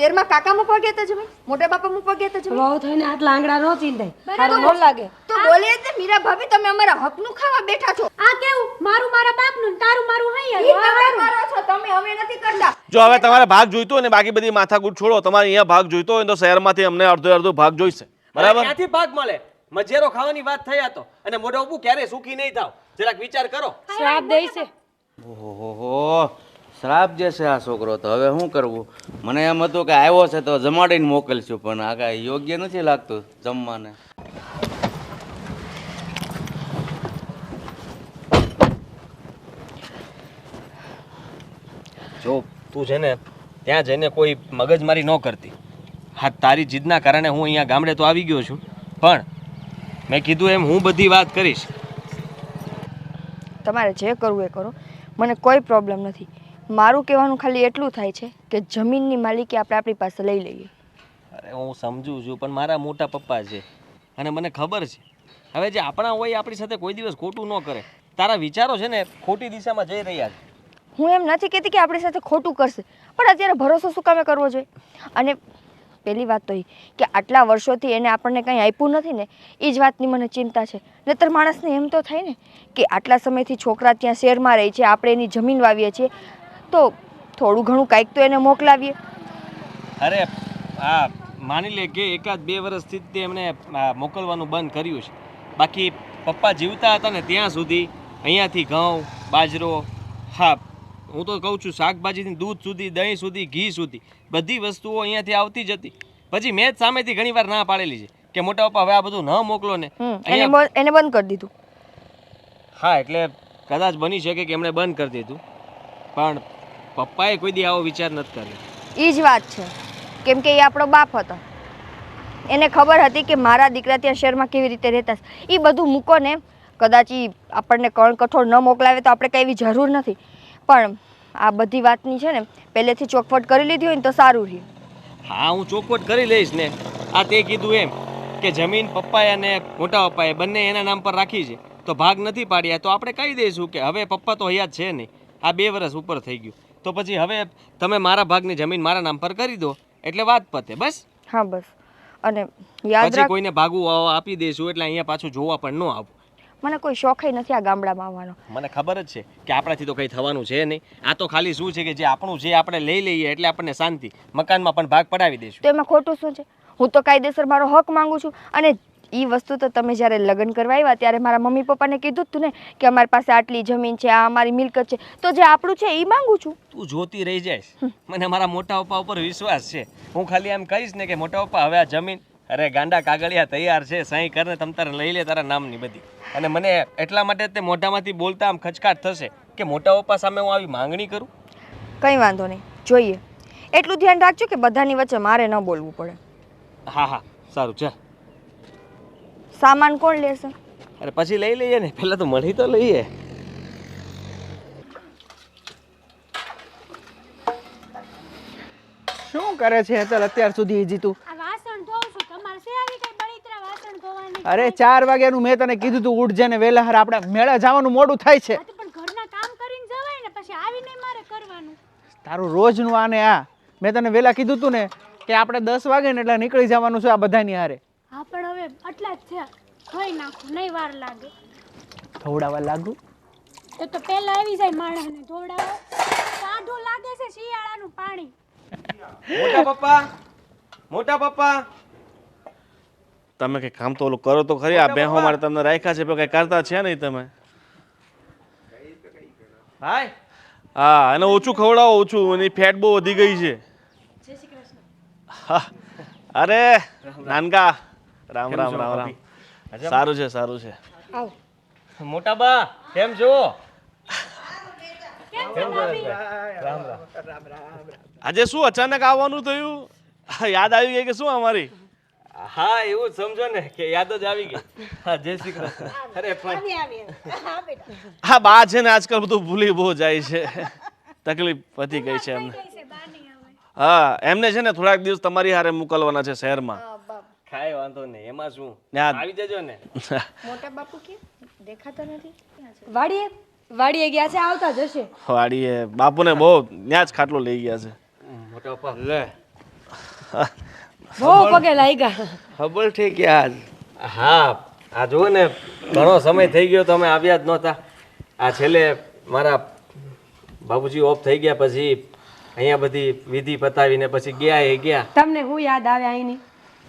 શેરમાં કાકા મૂકવા ગયા તા જમીન, મોટા બાપા મૂકવા ગયા તા જમીન. વહુ થઈને આટલા આંગળા નો ચીંધાય. સારું ન લાગે. તો બોલે તે મીરા ભાભી તમે અમારા હકનું ખાવા બેઠા છો. આ કેવું મારું મારા બાપનું ને તારું મારું ઈ હૈયા. તમે કરો છો, તમે અમે નથી કરતા. જો હવે તમારે ભાગ જોઈતો હોય ને બાકી બધી માથાકૂટ છોડો, તમારે અહીંયા ભાગ જોઈતો હોય તો શહેરમાંથી અમને અડધો ભાગ જોઈશે, બરાબર? ક્યાંથી ભાગ મળે? મજેરો ખાવાની વાત થઈ આ તો. અને મોઢા ઉપર ક્યારે સુખી નહીં થાવ, જરાક વિચાર કરો. શ્રાપ દે છે. ઓહો, શ્રાપ જે છે આ છોકરો તો હવે શું કરવું? મને એમ હતું કે આવ્યો છે તો જમાડીને મોકલશું, પણ આ કાંઈ યોગ્ય નથી લાગતું જમવાને. જો તું છે ને ત્યાં જઈને કોઈ મગજમારી ન કરતી. હા, તારી જીદના કારણે હું અહીંયા ગામડે તો આવી ગયો છું, પણ મેં કીધું એમ હું બધી વાત કરીશ. તમારે જે કરવું એ કરો, મને કોઈ પ્રોબ્લેમ નથી. મારું કહેવાનું ખાલી એટલું થાય છે કે જમીનની માલિકી આપણે આપણી પાસે લઈ લઈએ. અરે હું સમજુ છું, પણ મારા મોટા પપ્પા છે અને મને ખબર છે હવે જે આપણા હોય આપણી સાથે કોઈ દિવસ ખોટું ન કરે. તારા વિચારો છે ને ખોટી દિશામાં જઈ રહ્યા છે. હું એમ નથી કહેતી કે આપણી સાથે ખોટું કરશે, પણ અત્યારે ભરોસો શું કામે કરવો જોઈએ? અને પહેલી વાત તો એ કે આટલા વર્ષોથી એને આપણને કંઈ આપ્યું નથી ને, એ જ વાતની મને ચિંતા છે. નહીતર માણસને એમ તો થાય ને કે આટલા સમયથી છોકરા ત્યાં શહેરમાં રહે છે, આપણે એની જમીન વાવીએ છીએ, તો થોડું ઘણું કાંઈક તો એને મોકલાવીએ. અરે આ માની લે કે એકાદ 2 વર્ષથી તે એમને મોકલવાનું બંધ કર્યું છે. બાકી પપ્પા જીવતા હતા ને ત્યાં સુધી અહીંયાથી ઘઉં, બાજરો, હા હું તો કહું છું શાકભાજીથી દૂધ સુધી, દહીં સુધી, ઘી સુધી બધી વસ્તુઓ અહીંયાથી આવતી જ હતી. પછી મેં જ સામેથી ઘણીવાર ના પાડેલી છે કે મોટા પપ્પા હવે આ બધું ન મોકલો ને. એને બંધ કરી દીધું. હા, એટલે કદાચ બની શકે કે એમણે બંધ કરી દીધું, પણ પપ્પાએ કોઈ દી આવો વિચાર નથી કર્યો. એ જ વાત છે, કેમ કે એ આપણો બાપ હતો. એને ખબર હતી કે મારા દીકરા ત્યાં શહેરમાં કેવી રીતે રહેતા છે. એ બધું મૂકો ને, કદાચ એ આપણને કણ કઠોળ ન મોકલાવે તો આપણે કંઈ એવી જરૂર નથી, પણ આ બધી વાતની છે ને પહેલેથી ચોખવટ કરી લીધી હોય ને તો સારું રહે. હા, હું ચોખવટ કરી લઈશ ને. આ તે કીધું એમ કે જમીન પપ્પાએ અને મોટા પપ્પાએ બંને એના નામ પર રાખી છે, તો ભાગ નથી પાડ્યા તો આપણે કહી દઈશું કે હવે પપ્પા તો હયાત છે નહીં, આ 2 વર્ષ ઉપર થઈ ગયું, તો પછી હવે તમે મારા ભાગની જમીન મારા નામ પર કરી દો એટલે વાત પતે. બસ. હા બસ. અને યાદ પછી રાખ, કોઈને ભાગવું આપી દઈશું એટલે અહીંયા પાછું જોવા પણ ન આવું. મને કોઈ શોખય નથી આ ગામડામાં આવવાનો. મને ખબર જ છે કે આપણાથી તો કંઈ થવાનું છે નહીં. આ તો ખાલી શું છે કે જે આપણું છે આપણે લઈ લઈએ એટલે આપણને શાંતિ. મકાનમાં પણ ભાગ પડાવી દઈશું. તો એમાં ખોટું શું છે? હું તો કાયદેસર મારો હક માંગુ છું. અને એ વસ્તુ તો તમે જ્યારે લગ્ન કરવા આવ્યા ત્યારે મારા મમ્મી પપ્પાને કીધું જ તું ને કે અમારી પાસે આટલી જમીન છે, આ અમારી મિલકત છે, તો જે આપણું છે એ માંગુ છું. તું જોતી રહી જઈશ. મને મારા મોટા પપ્પા ઉપર વિશ્વાસ છે. હું ખાલી એમ કહીશ ને કે મોટા પપ્પા હવે આ જમીન, અરે ગાંડા કાગળિયા તૈયાર છે, સહી કરીને તમ તારે લઈ લે તારા નામની બધી. અને મને એટલા માટે તે મોઢામાંથી બોલતા આમ ખચકાટ થશે કે મોટા પપ્પા સામે હું આવી માંગણી કરું. કંઈ વાંધો નહીં, જોઈએ. એટલું ધ્યાન રાખજો કે બધાની વચ્ચે મારે ન બોલવું પડે. હા હા, સારું ચાલ. સામાન કોણ લેશે? અરે પછી લઈ લઈએ ને, પહેલા તો મળી તો લઈએ. શું કરે છે હેતલ અત્યાર સુધી જીતું? આ વાસણ ધોઉં છું. તમારે છે આવી કઈ બળીતરા વાસણ ધોવાની? અરે 4 વાગ્યાનું મેં તને કીધું તું ઉઠ ને વહેલા હાર આપણે મેળા જવાનું મોડું થાય છે. આ તો પણ ઘરના કામ કરીને જવાય ને, પછી આવીને મારે કરવાનું. તારું રોજનું આને આ મેં તને વહેલા કીધું તું ને કે આપણે 10 વાગે ને એટલે નીકળી જવાનું છે આ બધાની હારે. હા પણ હવે આટલા જ છે, ધોઈ નાખું, નહીં વાર લાગે. ધોવડાવવા લાગુ તો પહેલા આવી જાય માણસને ધોવડાવવા. સાઢું લાગે છે શિયાળાનું પાણી. મોટા પપ્પા તમે કંઈ કામ તો ઓલું કરો તો ખરી. આ બેહો મારે તમને રાખ્યા છે, પણ કંઈ કરતા છે નહીં તમે. ભાઈ હા, અને ઓછું ખવડાવો, ઓછું. એની ફેટ બહુ વધી ગઈ છે. હા, અરે નાનકા, રામ રામ રામ રામ. સારું છે, સારું છે. મોટા બા કેમ છો? આજે શું અચાનક આવવાનું થયું? યાદ આવી ગઈ કે શું અમારી? હા, એવું જ સમજો ને કે યાદ જ આવી ગઈ. હા, જય શ્રી કૃષ્ણ. અરે પણ હા, બા છે ને આજકાલ બધું ભૂલી બહુ જાય છે. તકલીફ વધી ગઈ છે એમને. હા, એમને છે ને થોડાક દિવસ તમારી હારે મોકલવાના છે શહેરમાં. કાંઈ વાંધો નહીં, એમાં શું, યાદ આવી જજો ને. મોટા બાપુ કે દેખાતા નથી. વાડીએ ગયા છે, આવતા જશે. વાડીએ બાપુને બહુ ન્યા જ ખાટલો લઈ ગયા છે. મોટા પપ્પા લે બહુ પગે લાગ્યા. ખબર છે કે આજ હા આ જુઓ ને ઘણો સમય થઈ ગયો તો અમે આવ્યા જ નહોતા. આ છેલ્લે મારા બાબુજી ઓફ થઈ ગયા પછી અહીંયા બધી વિધિ પતાવીને પછી ગયા એ ગયા. તમને હું યાદ આવે અહીંની?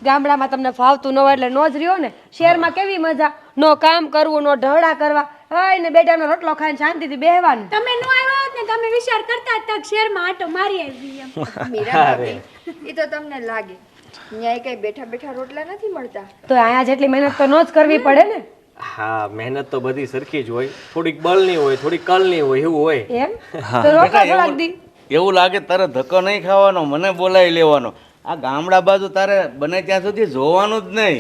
ગામડામાં તમને ફાવતું ન હોય એટલે નો જ રહ્યો ને. શહેરમાં કેવી મજા, નો કામ કરવું, નો ઢહડા કરવા, હોય ને બેટાનો રોટલો ખાઈને શાંતિથી બેહવાનું. તમે નો આવ્યા હોત ને તમે વિચાર કરતા હતા કે શહેરમાં આટો મારી આવી એમ. મીરા ભાભી, એ તો તમને લાગે ન્યાય કઈ બેઠા બેઠા રોટલા નથી મળતા. તો અહીંયા જેટલી મહેનત તો નો જ કરવી પડે ને. હા મહેનત તો બધી સરખી જ હોય, થોડીક બળની હોય, થોડીક કળની હોય, એવું હોય. એમ તો રોટલા થોડાક દી. એવું લાગે તારે ધક્કો નહીં ખાવાનો, મને બોલાવી લેવાનો. આ ગામડા બાજુ તારે બને ત્યાં સુધી જોવાનું જ નહીં.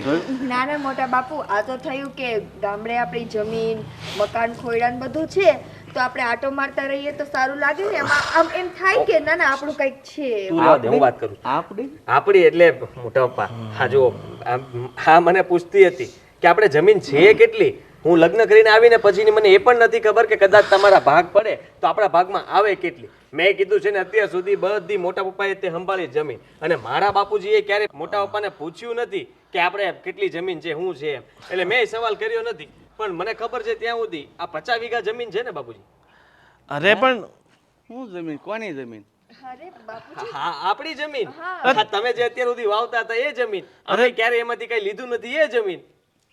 નાના મોટા બાપુ, આ તો થયું કે ગામડે આપણી જમીન મકાન ખોયડા ને બધું છે તો આપણે આટો મારતા રહીએ તો સારું લાગે ને. એમાં આમ એમ થાય કે ના ના આપણું કંઈક છે. તું રહેવા દે, હું વાત કરું. આપણી એટલે મોટા પપ્પા, હા જો હા મને પૂછતી હતી કે આપણે જમીન છે કેટલી. હું લગ્ન કરીને આવીને પછીની મને એ પણ નથી ખબર કે કદાચ તમારા ભાગ પડે તો આપણા ભાગમાં આવે કેટલી. મેં કીધું છે ને અત્યાર સુધી બધી મોટા પપ્પાએ તે સંભાળી જમીન, અને મારા બાપુજીએ ક્યારે મોટા પપ્પાને પૂછ્યું નથી કે આપણે કેટલી જમીન છે શું છે એમ. એટલે મેં સવાલ કર્યો નથી, પણ મને ખબર છે ત્યાં સુધી આ 50 વીઘા જમીન છે ને બાપુજી. અરે પણ શું જમીન? કોની જમીન? અરે બાપુ, હા આપણી જમીન. હા, તમે જે અત્યાર સુધી વાવતા હતા એ જમીન. અમે ક્યારે એમાંથી કઈ લીધું નથી એ જમીન.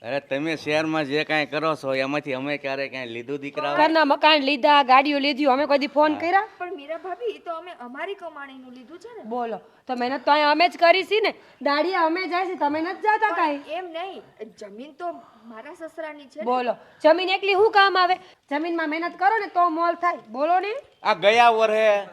અરે તમે શહેરમાં જે કાંઈ કરો છો એમાંથી અમે ક્યારે કાંઈ લીધું દીકરા? ઘરના મકાન લીધા, ગાડીઓ લીધી, અમે કોઈ દી ફોન કર્યા? પણ મીરા ભાભી, એ તો અમે અમારી કમાણીનું લીધું છે ને. બોલો તો મહેનત તો અહીંયા અમે જ કરી છે ને. દાડિયા અમે જાય છે, તમે નથી જાતા કાંઈ. એમ નહીં, જમીન તો મારા સસરાની છે ને. બોલો જમીન એકલી શું કામ આવે? જમીનમાં મહેનત કરો ને તો મોલ થાય. બોલો ને. આ ગયા વર્ષે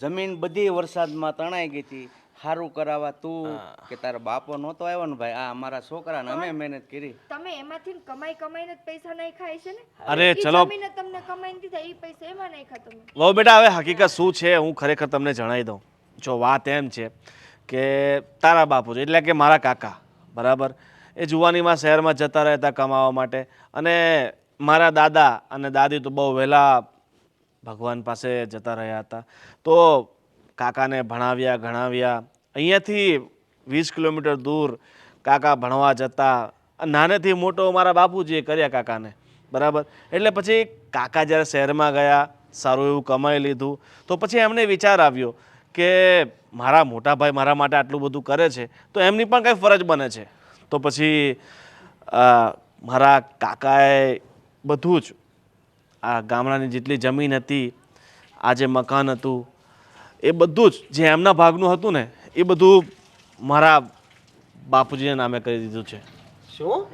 જમીન બધી વરસાદમાં તણાઈ ગઈ હતી. સારું કરાવવા તું કે તારા બાપો નહોતો આવ્યો ને ભાઈ, આ અમારા છોકરાને અમે મહેનત કરી. તમે એમાંથી કમાઈને જ પૈસા નાખ્યા છે ને. અરે ઈ ચલો જમીને તમને કમાઈને દીધા, એ પૈસા એમાં નાખ્યા તમે. વહુ બેટા, હવે હકીકત શું છે હું ખરેખર તમને જણાવી દઉં. જો વાત એમ છે કે તારા બાપુજી એટલે કે મારા કાકા, બરાબર, એ જુવાનીમાં શહેરમાં જતા રહેતા કમાવા માટે, અને મારા દાદા અને દાદી તો બહુ વહેલા ભગવાન પાસે જતા રહ્યા હતા. તો કાકાને ભણાવ્યા ગણાવ્યા, અહીંયાથી 20 કિલોમીટર દૂર કાકા ભણવા જતા. નાનેથી મોટો મારા બાપુજીએ કર્યા કાકાને, બરાબર. એટલે પછી કાકા જ્યારે શહેરમાં ગયા, સારું એવું કમાઈ લીધું, તો પછી એમને વિચાર આવ્યો કે મારા મોટા ભાઈ મારા માટે આટલું બધું કરે છે તો એમની પણ કંઈ ફરજ બને છે. તો પછી મારા કાકાએ બધું જ આ ગામડાની જેટલી જમીન હતી, આ જે મકાન હતું, એ બધું જ જે એમના ભાગનું હતું ને એ બધું મારા બાપુજીના નામે કરી દીધું છે. શું?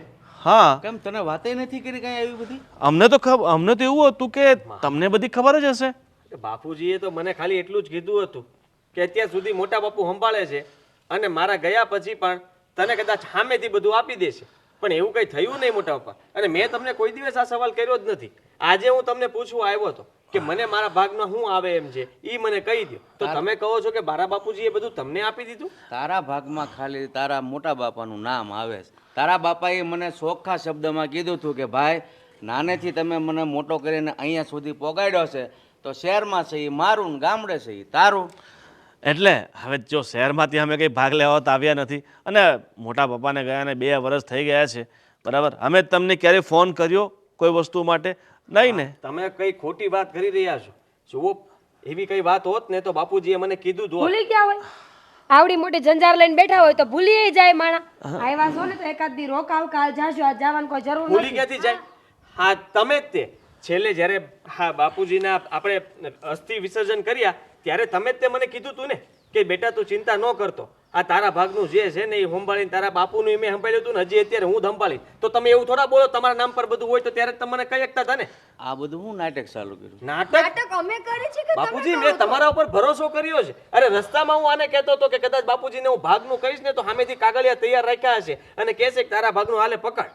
હા. કેમ તને વાતે નથી કરી કાંઈ આવી બધી? અમને તો એવું હતું કે તમને બધી ખબર જ હશે. બાપુજીએ તો મને ખાલી એટલું જ કીધું હતું કે અત્યાર સુધી મોટા બાપુ સંભાળે છે અને મારા ગયા પછી પણ તને કદાચ સામેથી બધું આપી દેશે. પણ એવું કંઈ થયું નહીં મોટા પપ્પા, અને મેં તમને કોઈ દિવસ આ સવાલ કર્યો જ નથી. આજે હું તમને પૂછવા આવ્યો હતો કે મને મારા ભાગમાં શું આવે એમ છે એ મને કહી દો. તો તમે કહો છો કે મારા બાપુજીએ બધું તમને આપી દીધું? તારા ભાગમાં ખાલી તારા મોટા બાપાનું નામ આવે છે. તારા બાપાએ મને ચોખ્ખા શબ્દમાં કીધું હતું કે ભાઈ, નાનેથી તમે મને મોટો કરીને અહીંયા સુધી પોગાડ્યો છે તો શહેરમાં છે એ મારું ને ગામડે છે એ તારું. એટલે હવે જો શહેરમાંથી અમે કંઈ ભાગ લેવા તો આવ્યા નથી, અને મોટા પપ્પાને ગયાને 2 વર્ષ થઈ ગયા છે, બરાબર. અમે તમને ક્યારેય ફોન કર્યો કોઈ વસ્તુ માટે? નહીં ને. તમે કઈ ખોટી વાત કરી રહ્યા છો. જુઓ, એવી કઈ વાત હોત ને તો બાપુજીએ મને કીધું જ હોત. ભૂલી ગયા હોય? આવડી મોટી જંજાર લઈને બેઠા હોય તો ભૂલી જાય માણા. આવ્યા છો ને તો એકાદ દી રોકાવ, કાલ જાજો, આજ જવાની કોઈ જરૂર ભૂલી નથી. ક્યાંથી જાય? હા તમે જ તે છેલ્લે જ્યારે હા બાપુજીના આપણે અસ્થિ વિસર્જન કર્યા ત્યારે તમે જ તે મને કીધું તું ને કે બેટા તું ચિંતા ન કરતો, આ તારા ભાગનું જે છે ને એ સંભાળીને તારા બાપુનું મેં સંભાળ્યું હતું ને હજી અત્યારે હું સંભાળી. તો તમે એવું થોડા બોલો તમારા નામ પર બધું હોય તો ત્યારે તમને કઈ શકતા હતા ને. આ બધું હું નાટક ચાલુ કર્યું? નાટક અમે કરી છે કે બાપુજી, મેં તમારા ઉપર ભરોસો કર્યો છે. અરે રસ્તામાં હું આને કહેતો હતો કે કદાચ બાપુજીને હું ભાગનું કહીશ ને તો સામેથી કાગળિયા તૈયાર રાખ્યા હશે અને કહેશે કે તારા ભાગનું હાલે પકડ.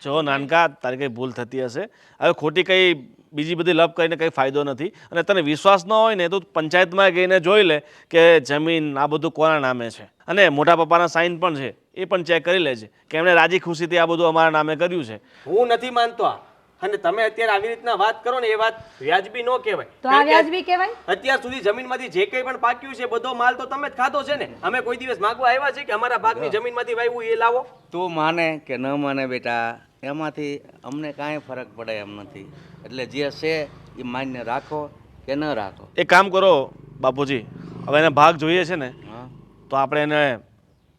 જો નાનકા, તારી કંઈ ભૂલ થતી હશે. હવે ખોટી કંઈ બીજી બધી લપ કરીને કંઈ ફાયદો નથી, અને તને વિશ્વાસ ન હોય ને તો પંચાયતમાં ગઈને જોઈ લે કે જમીન આ બધું કોના નામે છે, અને મોટા પપ્પાના સાઇન પણ છે એ પણ ચેક કરી લેજે કે એમણે રાજી ખુશીથી આ બધું અમારા નામે કર્યું છે. હું નથી માનતો આ. અને તમે અત્યારે આવી રીતના વાત કરો ને એ વાત વ્યાજબી ન કહેવાય. તો આ કારણ કે વ્યાજબી કહેવાય? અત્યાર સુધી જમીનમાંથી જે કંઈ પણ પાક્યું છે બધો માલ તો તમે જ ખાધો છે ને. અમે કોઈ દિવસ માગવા આવ્યા છે કે અમારા ભાગની જમીનમાંથી વાવ્યું એ લાવો? તું માને કે ન માને બેટા, એમાંથી અમને કાંઈ ફરક પડે એમ નથી. એટલે જે છે એ માન્ય રાખો કે ન રાખો. એક કામ કરો બાપુજી, હવે એને ભાગ જોઈએ છે ને હા, તો આપણે એને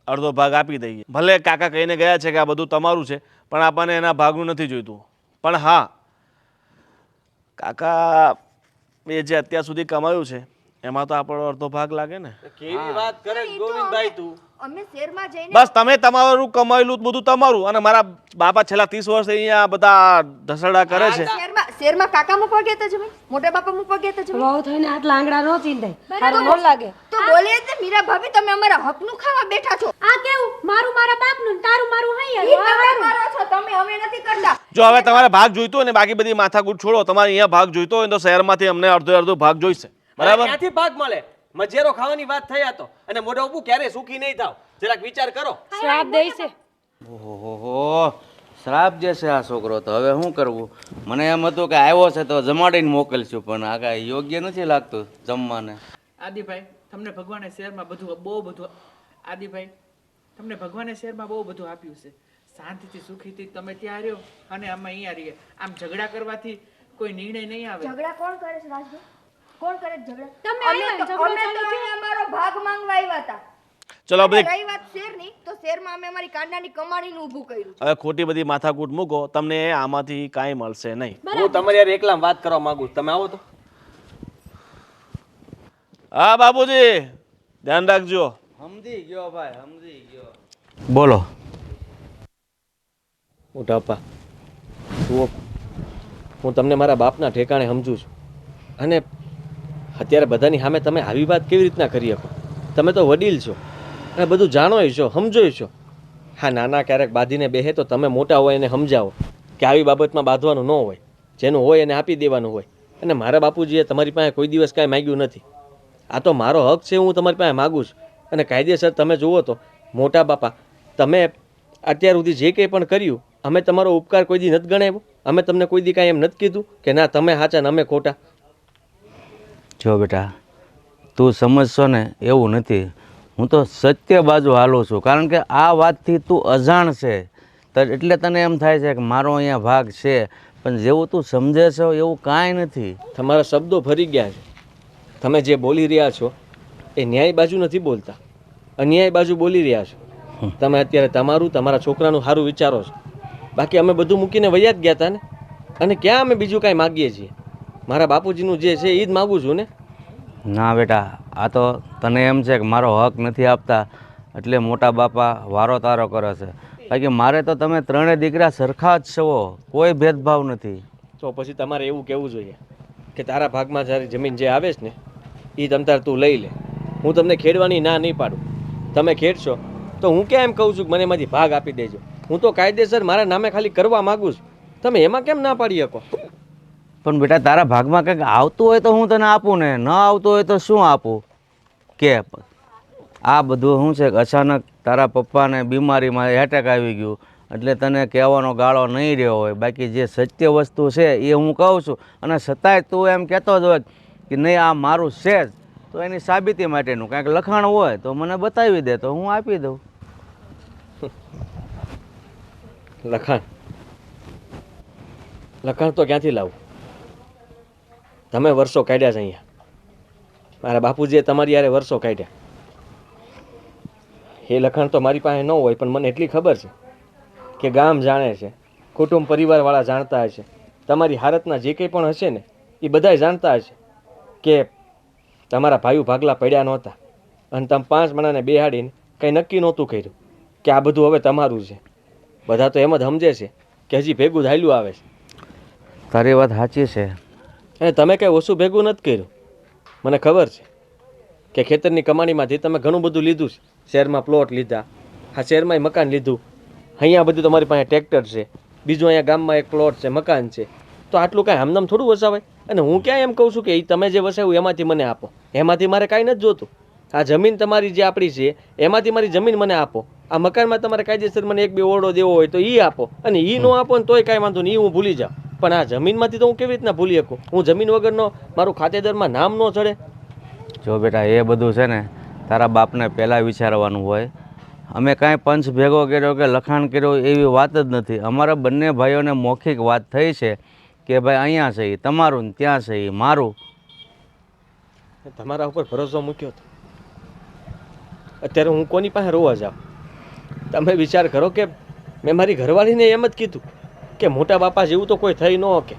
અડધો ભાગ આપી દઈએ. ભલે કાકા કહીને ગયા છે કે આ બધું તમારું છે, પણ આપણને એના ભાગનું નથી જોઈતું. પણ હા, કાકા એ જે અત્યાર સુધી કમાયું છે એમાં તો આપણો અડધો ભાગ લાગે ને. કેવી વાત કરે છે ગોવિંદભાઈ તું? અમે શહેરમાં જઈને બસ તમે તમારું કમાયેલું બધું તમારું, અને મારા બાપા છેલ્લા 30 વર્ષથી અહીંયા બધા ધસડા કરે છે. શહેરમાં કાકા મૂકવા ગયા હતા જમીન, મોટા બાપા મૂકવા ગયા હતા જમીન. વહુ થઈને આટલા આંગળા ન ચીંધાય, સારું ન લાગે. તો બોલે એટલે મીરા ભાભી તમે અમારા હકનું ખાવા બેઠા છો. આ કેવું મારું મારા બાપનું ને તારું મારું ઈ હૈયા તમે કરો છો, તમે અમે નથી કરતા. જો હવે તમારે ભાગ જોઈતો હોય ને, બાકી બધી માથાકૂટ છોડો, તમારે અહીંયા ભાગ જોઈતો હોય તો શહેરમાંથી અમને અડધો અડધો ભાગ જોઈશે, બરાબર? ક્યાંથી ભાગ મળે? મજેરો ખાવાની વાત થઈ તો, અને મોઢા ઉપર ક્યારે સુખી નહીં થાવ, જરાક વિચાર કરો. શ્રાપ દે છે. ઓહો, શ્રાપ જે છે આ છોકરો, તો હવે શું કરવું? મને એમ હતું કે આવ્યો છે તો જમાડીને મોકલશું, પણ આ કાંઈ યોગ્ય નથી લાગતું જમવાને. આદિભાઈ, તમને ભગવાને શહેરમાં બહુ બધું આદિભાઈ, તમને ભગવાને શહેરમાં બહુ બધું આપ્યું છે. શાંતિથી સુખીથી તમે ત્યાં રહ્યો અને અમે અહીંયા રહીએ. આમ ઝઘડા કરવાથી કોઈ નિર્ણય નહીં આવે. ઝઘડા કોણ કરે છે રાજભાઈ? કોણ કરે છે ઝઘડા? તમે આવ્યા ને ઝઘડો અમે તો ચાલુ અહીંયા અમારો ભાગ માંગવા આવ્યા હતા. ચલો બધી રહી વાત શેરની, તો શેરમાં અમે અમારી કાંડાની કમાણીનું ઊભું કર્યું. હવે ખોટી બધી માથાકૂટ મૂકો, તમને આમાંથી કાંઈ મળશે નહીં. હું તમારી યાર એકલા વાત કરવા માંગુ છું. તમે આવો તો. હા બાપુજી, ધ્યાન રાખજો. સમજી ગયો ભાઈ, સમજી ગયો. બોલો. મોટા પપ્પા, જુઓ, હું તમને મારા બાપના ઠેકાણે સમજુ છું, અને અત્યારે બધાની સામે તમે આવી વાત કેવી રીતના કરી શકો? તમે તો વડીલ છો અને બધું જાણોય છો, સમજોય છો. હા, નાના ક્યારેક બાંધીને બેહે તો તમે મોટા હોય એને સમજાવો કે આવી બાબતમાં બાંધવાનું ન હોય, જેનું હોય એને આપી દેવાનું હોય. અને મારા બાપુજીએ તમારી પાસે કોઈ દિવસ કાંઈ માગ્યું નથી. આ તો મારો હક છે, હું તમારી પાસે માગું છું. અને કાયદેસર તમે જુઓ તો મોટા બાપા, તમે અત્યાર સુધી જે કંઈ પણ કર્યું, અમે તમારો ઉપકાર કોઈ દી નથી ગણાવ્યો? અમે તમને કોઈ દી કાંઈ એમ નથી કીધું કે ના તમે સાચા ને અમે ખોટા? જો બેટા, તું સમજશો ને એવું નથી. હું તો સત્ય બાજુ હાલું છું, કારણ કે આ વાતથી તું અજાણ છે, એટલે તને એમ થાય છે કે મારો અહીંયા ભાગ છે, પણ જેવું તું સમજે છો એવું કાંઈ નથી. તમારા શબ્દો ભરી ગયા છે. તમે જે બોલી રહ્યા છો એ ન્યાય બાજુ નથી બોલતા, અન્યાય બાજુ બોલી રહ્યા છો. તમે અત્યારે તમારું, તમારા છોકરાનું સારું વિચારો છો, બાકી અમે બધું મૂકીને વયા જ ગયા હતા ને. અને ક્યાં અમે બીજું કાંઈ માગીએ છીએ? મારા બાપુજીનું જે છે એ જ માગું છું ને. ના બેટા, આ તો તને એમ છે કે મારો હક નથી આપતા એટલે મોટા બાપા વારો તારો કરે છે. બાકી મારે તો તમે ત્રણેય દીકરા સરખા જ છો, કોઈ ભેદભાવ નથી. તો પછી તમારે એવું કહેવું જોઈએ કે તારા ભાગમાં જ્યારે જમીન જે આવે છે ને એ તમતાર તું લઈ લે. હું તમને ખેડવાની ના નહીં પાડું. તમે ખેડશો તો હું ક્યાં એમ કહું છું કે મને એમાંથી ભાગ આપી દેજો. હું તો કાયદેસર મારા નામે ખાલી કરવા માગું છું. તમે એમાં કેમ ના પાડી શકો? પણ બેટા, તારા ભાગમાં કંઈક આવતું હોય તો હું તને આપું ને, ન આવતું હોય તો શું આપું કે? આ બધું શું છે કે અચાનક તારા પપ્પાને બીમારીમાં એટેક આવી ગયું એટલે તને કહેવાનો ગાળો નહીં રહ્યો હોય. બાકી જે સત્ય વસ્તુ છે એ હું કહું છું, અને છતાંય તું એમ કહેતો જ હોય કે નહીં આ મારું છે જ, તો એની સાબિતી માટેનું કાંઈક લખાણ હોય તો મને બતાવી દે તો હું આપી દઉં. લખાણ લખાણ તો ક્યાંથી લાવું? તમે વર્ષો કાઢ્યા છે અહીંયા. મારા બાપુજીએ તમારી યારે વર્ષો કાઢ્યા. એ લખાણ તો મારી પાસે ન હોય, પણ મને એટલી ખબર છે કે ગામ જાણે છે, કુટુંબ પરિવારવાળા જાણતા હશે, તમારી હાલતના જે કંઈ પણ હશે ને એ બધાય જાણતા હશે કે તમારા ભાઈઓ ભાગલા પડ્યા નહોતા અને તમે 5 માણાને બેહાડીને કંઈ નક્કી નહોતું કર્યું કે આ બધું હવે તમારું છે. બધા તો એમ જ સમજે છે કે હજી ભેગું જ હાલ્યું આવે છે. તારી વાત સાચી છે. અને તમે કંઈ ઓછું ભેગું નથી કર્યું. મને ખબર છે કે ખેતરની કમાણીમાંથી તમે ઘણું બધું લીધું છે. શહેરમાં પ્લોટ લીધા, આ શહેરમાં મકાન લીધું, અહીંયા બધું તમારી પાસે ટ્રેક્ટર છે, બીજું અહીંયા ગામમાં એક પ્લોટ છે, મકાન છે. તો આટલું કાંઈ આમનામ થોડું વસાવાય? અને હું ક્યાં એમ કહું છું કે તમે જે વસાવ્યું એમાંથી મને આપો, એમાંથી મારે કાંઈ નથી જોતું. આ જમીન તમારી જે આપણી છે એમાંથી મારી જમીન મને આપો. આ મકાનમાં તમારે કાયદેસર મને 1-2 ઓરડો દેવો હોય તો એ આપો, અને એ ન આપો ને તોય કાંઈ વાંધો નહીં, હું ભૂલી જાઉં. પણ આ જમીનમાંથી તો હું કેવી રીતના ભૂલી શકું? હું જમીન વગરનો મારું ખાતેદારમાં નામ ન ચડે? જો બેટા એ બધું છે ને તારા બાપને પહેલાં વિચારવાનું હોય. અમે કાંઈ પંચ ભેગો કર્યો કે લખાણ કર્યો એવી વાત જ નથી. અમારા બંને ભાઈઓને મૌખિક વાત થઈ છે કે ભાઈ અહીંયા છે ઈ તમારું ને ત્યાં છે ઈ મારું. તમારા ઉપર ભરોસો મૂક્યો હતો. અત્યારે હું કોની પાસે રોવા જાઉં? તમે વિચાર કરો કે મેં મારી ઘરવાળીને એમ જ કીધું કે મોટા બાપા જેવું તો કોઈ થઈ ન શકે.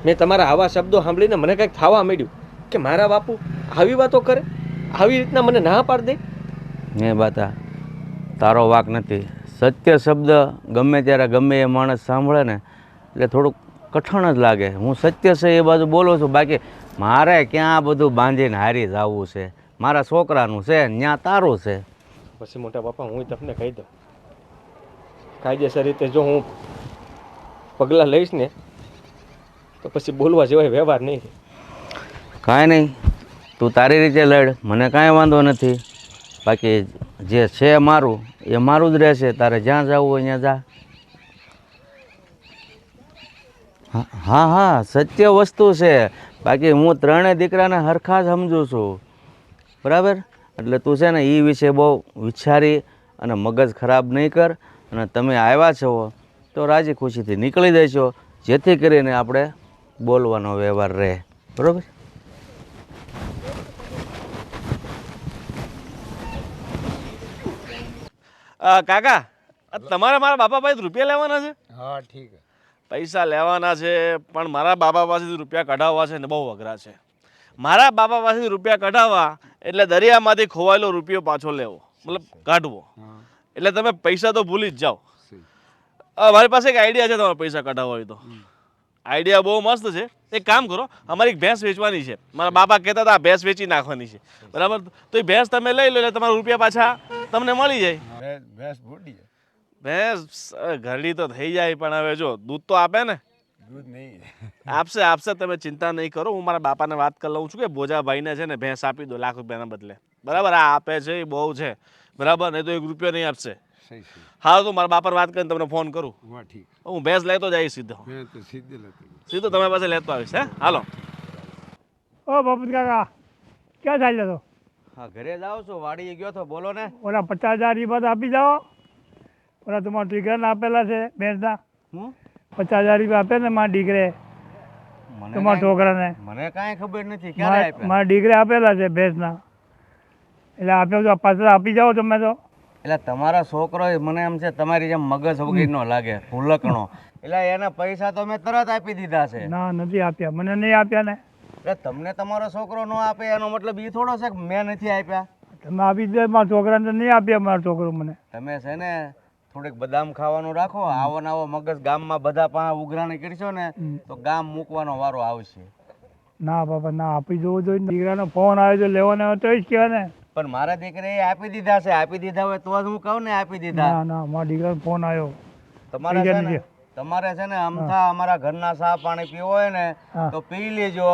મેં તમારા આવા શબ્દો સાંભળીને મને કંઈક થવા માંડ્યું કે મારા બાપુ આવી વાતો કરે, આવી રીતના મને ના પાડી દે. એ બાતા તારો વાક નથી. સત્ય શબ્દ ગમે ત્યારે ગમે એ માણસ સાંભળે ને એટલે થોડુંક કઠણ જ લાગે. હું સત્ય છે એ બાજુ બોલું છું, બાકી મારે ક્યાં આ બધું બાંધીને હારી જવું છે? મારા છોકરાનું છે ત્યાં તારું છે. પછી મોટા બાપા હું તમને કહી દઉં, કાયદેસર રીતે જો હું પગલાં લઈશ ને તો પછી બોલવા જેવાય વ્યવહાર નહીં રહે. કાંઈ નહીં, તું તારી રીતે લડ, મને કાંઈ વાંધો નથી. બાકી જે છે મારું એ મારું જ રહેશે. તારે જ્યાં જવું હોય ત્યાં જા. હા હા સત્ય વસ્તુ છે. બાકી હું ત્રણેય દીકરાને હરખા જ સમજું છું, બરાબર? એટલે તું છે ને એ વિશે બહુ વિચારી અને મગજ ખરાબ નહીં કર. અને તમે આવ્યા છો તો રાજી ખુશીથી નીકળી દેશો, જેથી કરીને આપણે બોલવાનો વ્યવહાર રહે, બરાબર? કાકા તમારે મારા બાપા પાસે રૂપિયા લેવાના છે? હા ઠીક. પૈસા લેવાના છે પણ મારા બાપા પાસેથી રૂપિયા કઢાવવા છે ને બહુ અઘરા છે. મારા બાપા પાસેથી રૂપિયા કઢાવવા એટલે દરિયામાંથી ખોવાયેલો રૂપિયો પાછો લેવો, મતલબ કાઢવો. એટલે તમે પૈસા તો ભૂલી જ જાઓ. મારી પાસે એક આઈડિયા છે તમારે પૈસા કઢાવવા હોય તો. આઈડિયા બહુ મસ્ત છે. એક કામ કરો, અમારી એક ભેંસ વેચવાની છે. મારા બાપા કહેતા હતા ભેંસ વેચી નાખવાની છે, બરાબર? તો એ ભેંસ તમે લઈ લો એટલે તમારા રૂપિયા પાછા તમને મળી જાય. ભેંસ ફૂટી જાય. ભેંસ ઘરડી તો થઈ જાય પણ હવે જો દૂધ તો આપે ને. દૂધ નહીં આપશે આપશે, તમે ચિંતા નહીં કરો. હું મારા બાપાને વાત કરી લઉં છું કે ભોજાભાઈને છે ને ભેંસ આપી દો લાખ રૂપિયાના બદલે, બરાબર? આ આપે છે એ બહુ છે, બરાબર? નહીં તો 1 રૂપિયો નહીં આપશે. સહી સહી. હા તો મારા બાપાને વાત કરીને તમને ફોન કરું. વાહ ઠીક. હું ભેંસ લેતો જઈશ સીધો. મેં તો સીધે લેતું. સીધો તમારી પાસે લેતો આવીશ. હે હાલો. ઓ બાપુ કાકા ક્યાં ચાલ્યો તો? હા ઘરે જાઓ છો, વાડીએ ગયો તો, બોલો ને. ઓલા 50,000 એ બધા આપી જાઓ. ઓલા તમારા દીકરાને આપેલા છે ભેંસના. હું 50,000 રૂપિયા આપે ને મારા દીકરે, તમારા છોકરાને. મને કાંઈ ખબર નથી ક્યારે આપ્યા. મારા દીકરે આપેલા છે ભેંસના, એટલે આપ્યો તો પાછળ આપી જાઓ તમે તો. એટલે તમારા છોકરો મને એમ છે તમારી જેમ મગજ વગરનો લાગે, ભૂલકણો. એટલે એના પૈસા તો મેં તરત આપી દીધા છે. ના નથી આપ્યા, મને નહીં આપ્યા ને. એટલે તમને તમારો છોકરો ન આપે એનો મતલબ એ થોડો છે કે મેં નથી આપ્યા. તમે આપી દે, મારા છોકરાને તો નહીં આપ્યા. મારો છોકરો મને. તમે છે ને થોડીક બદામ ખાવાનું રાખો. આવો ને આવો મગજ ગામમાં બધા પાસે ઉઘરાણી કરશો ને તો ગામ મૂકવાનો વારો આવશે. ના બાપા ના, આપી જવું જોઈએ. દીકરાનો ફોન આવ્યો તો લેવાનો હોય તો જ કહેવાય ને. પણ મારા દીકરે આપી દીધા છે. આપી દીધા હોય તો જ હું કહું ને આપી દીધા. ના ના, મારા દીકરાનો ફોન આવ્યો. તમારે છે ને અમથા અમારા ઘરના ચા પાણી પીવો હોય ને તો પી લેજો.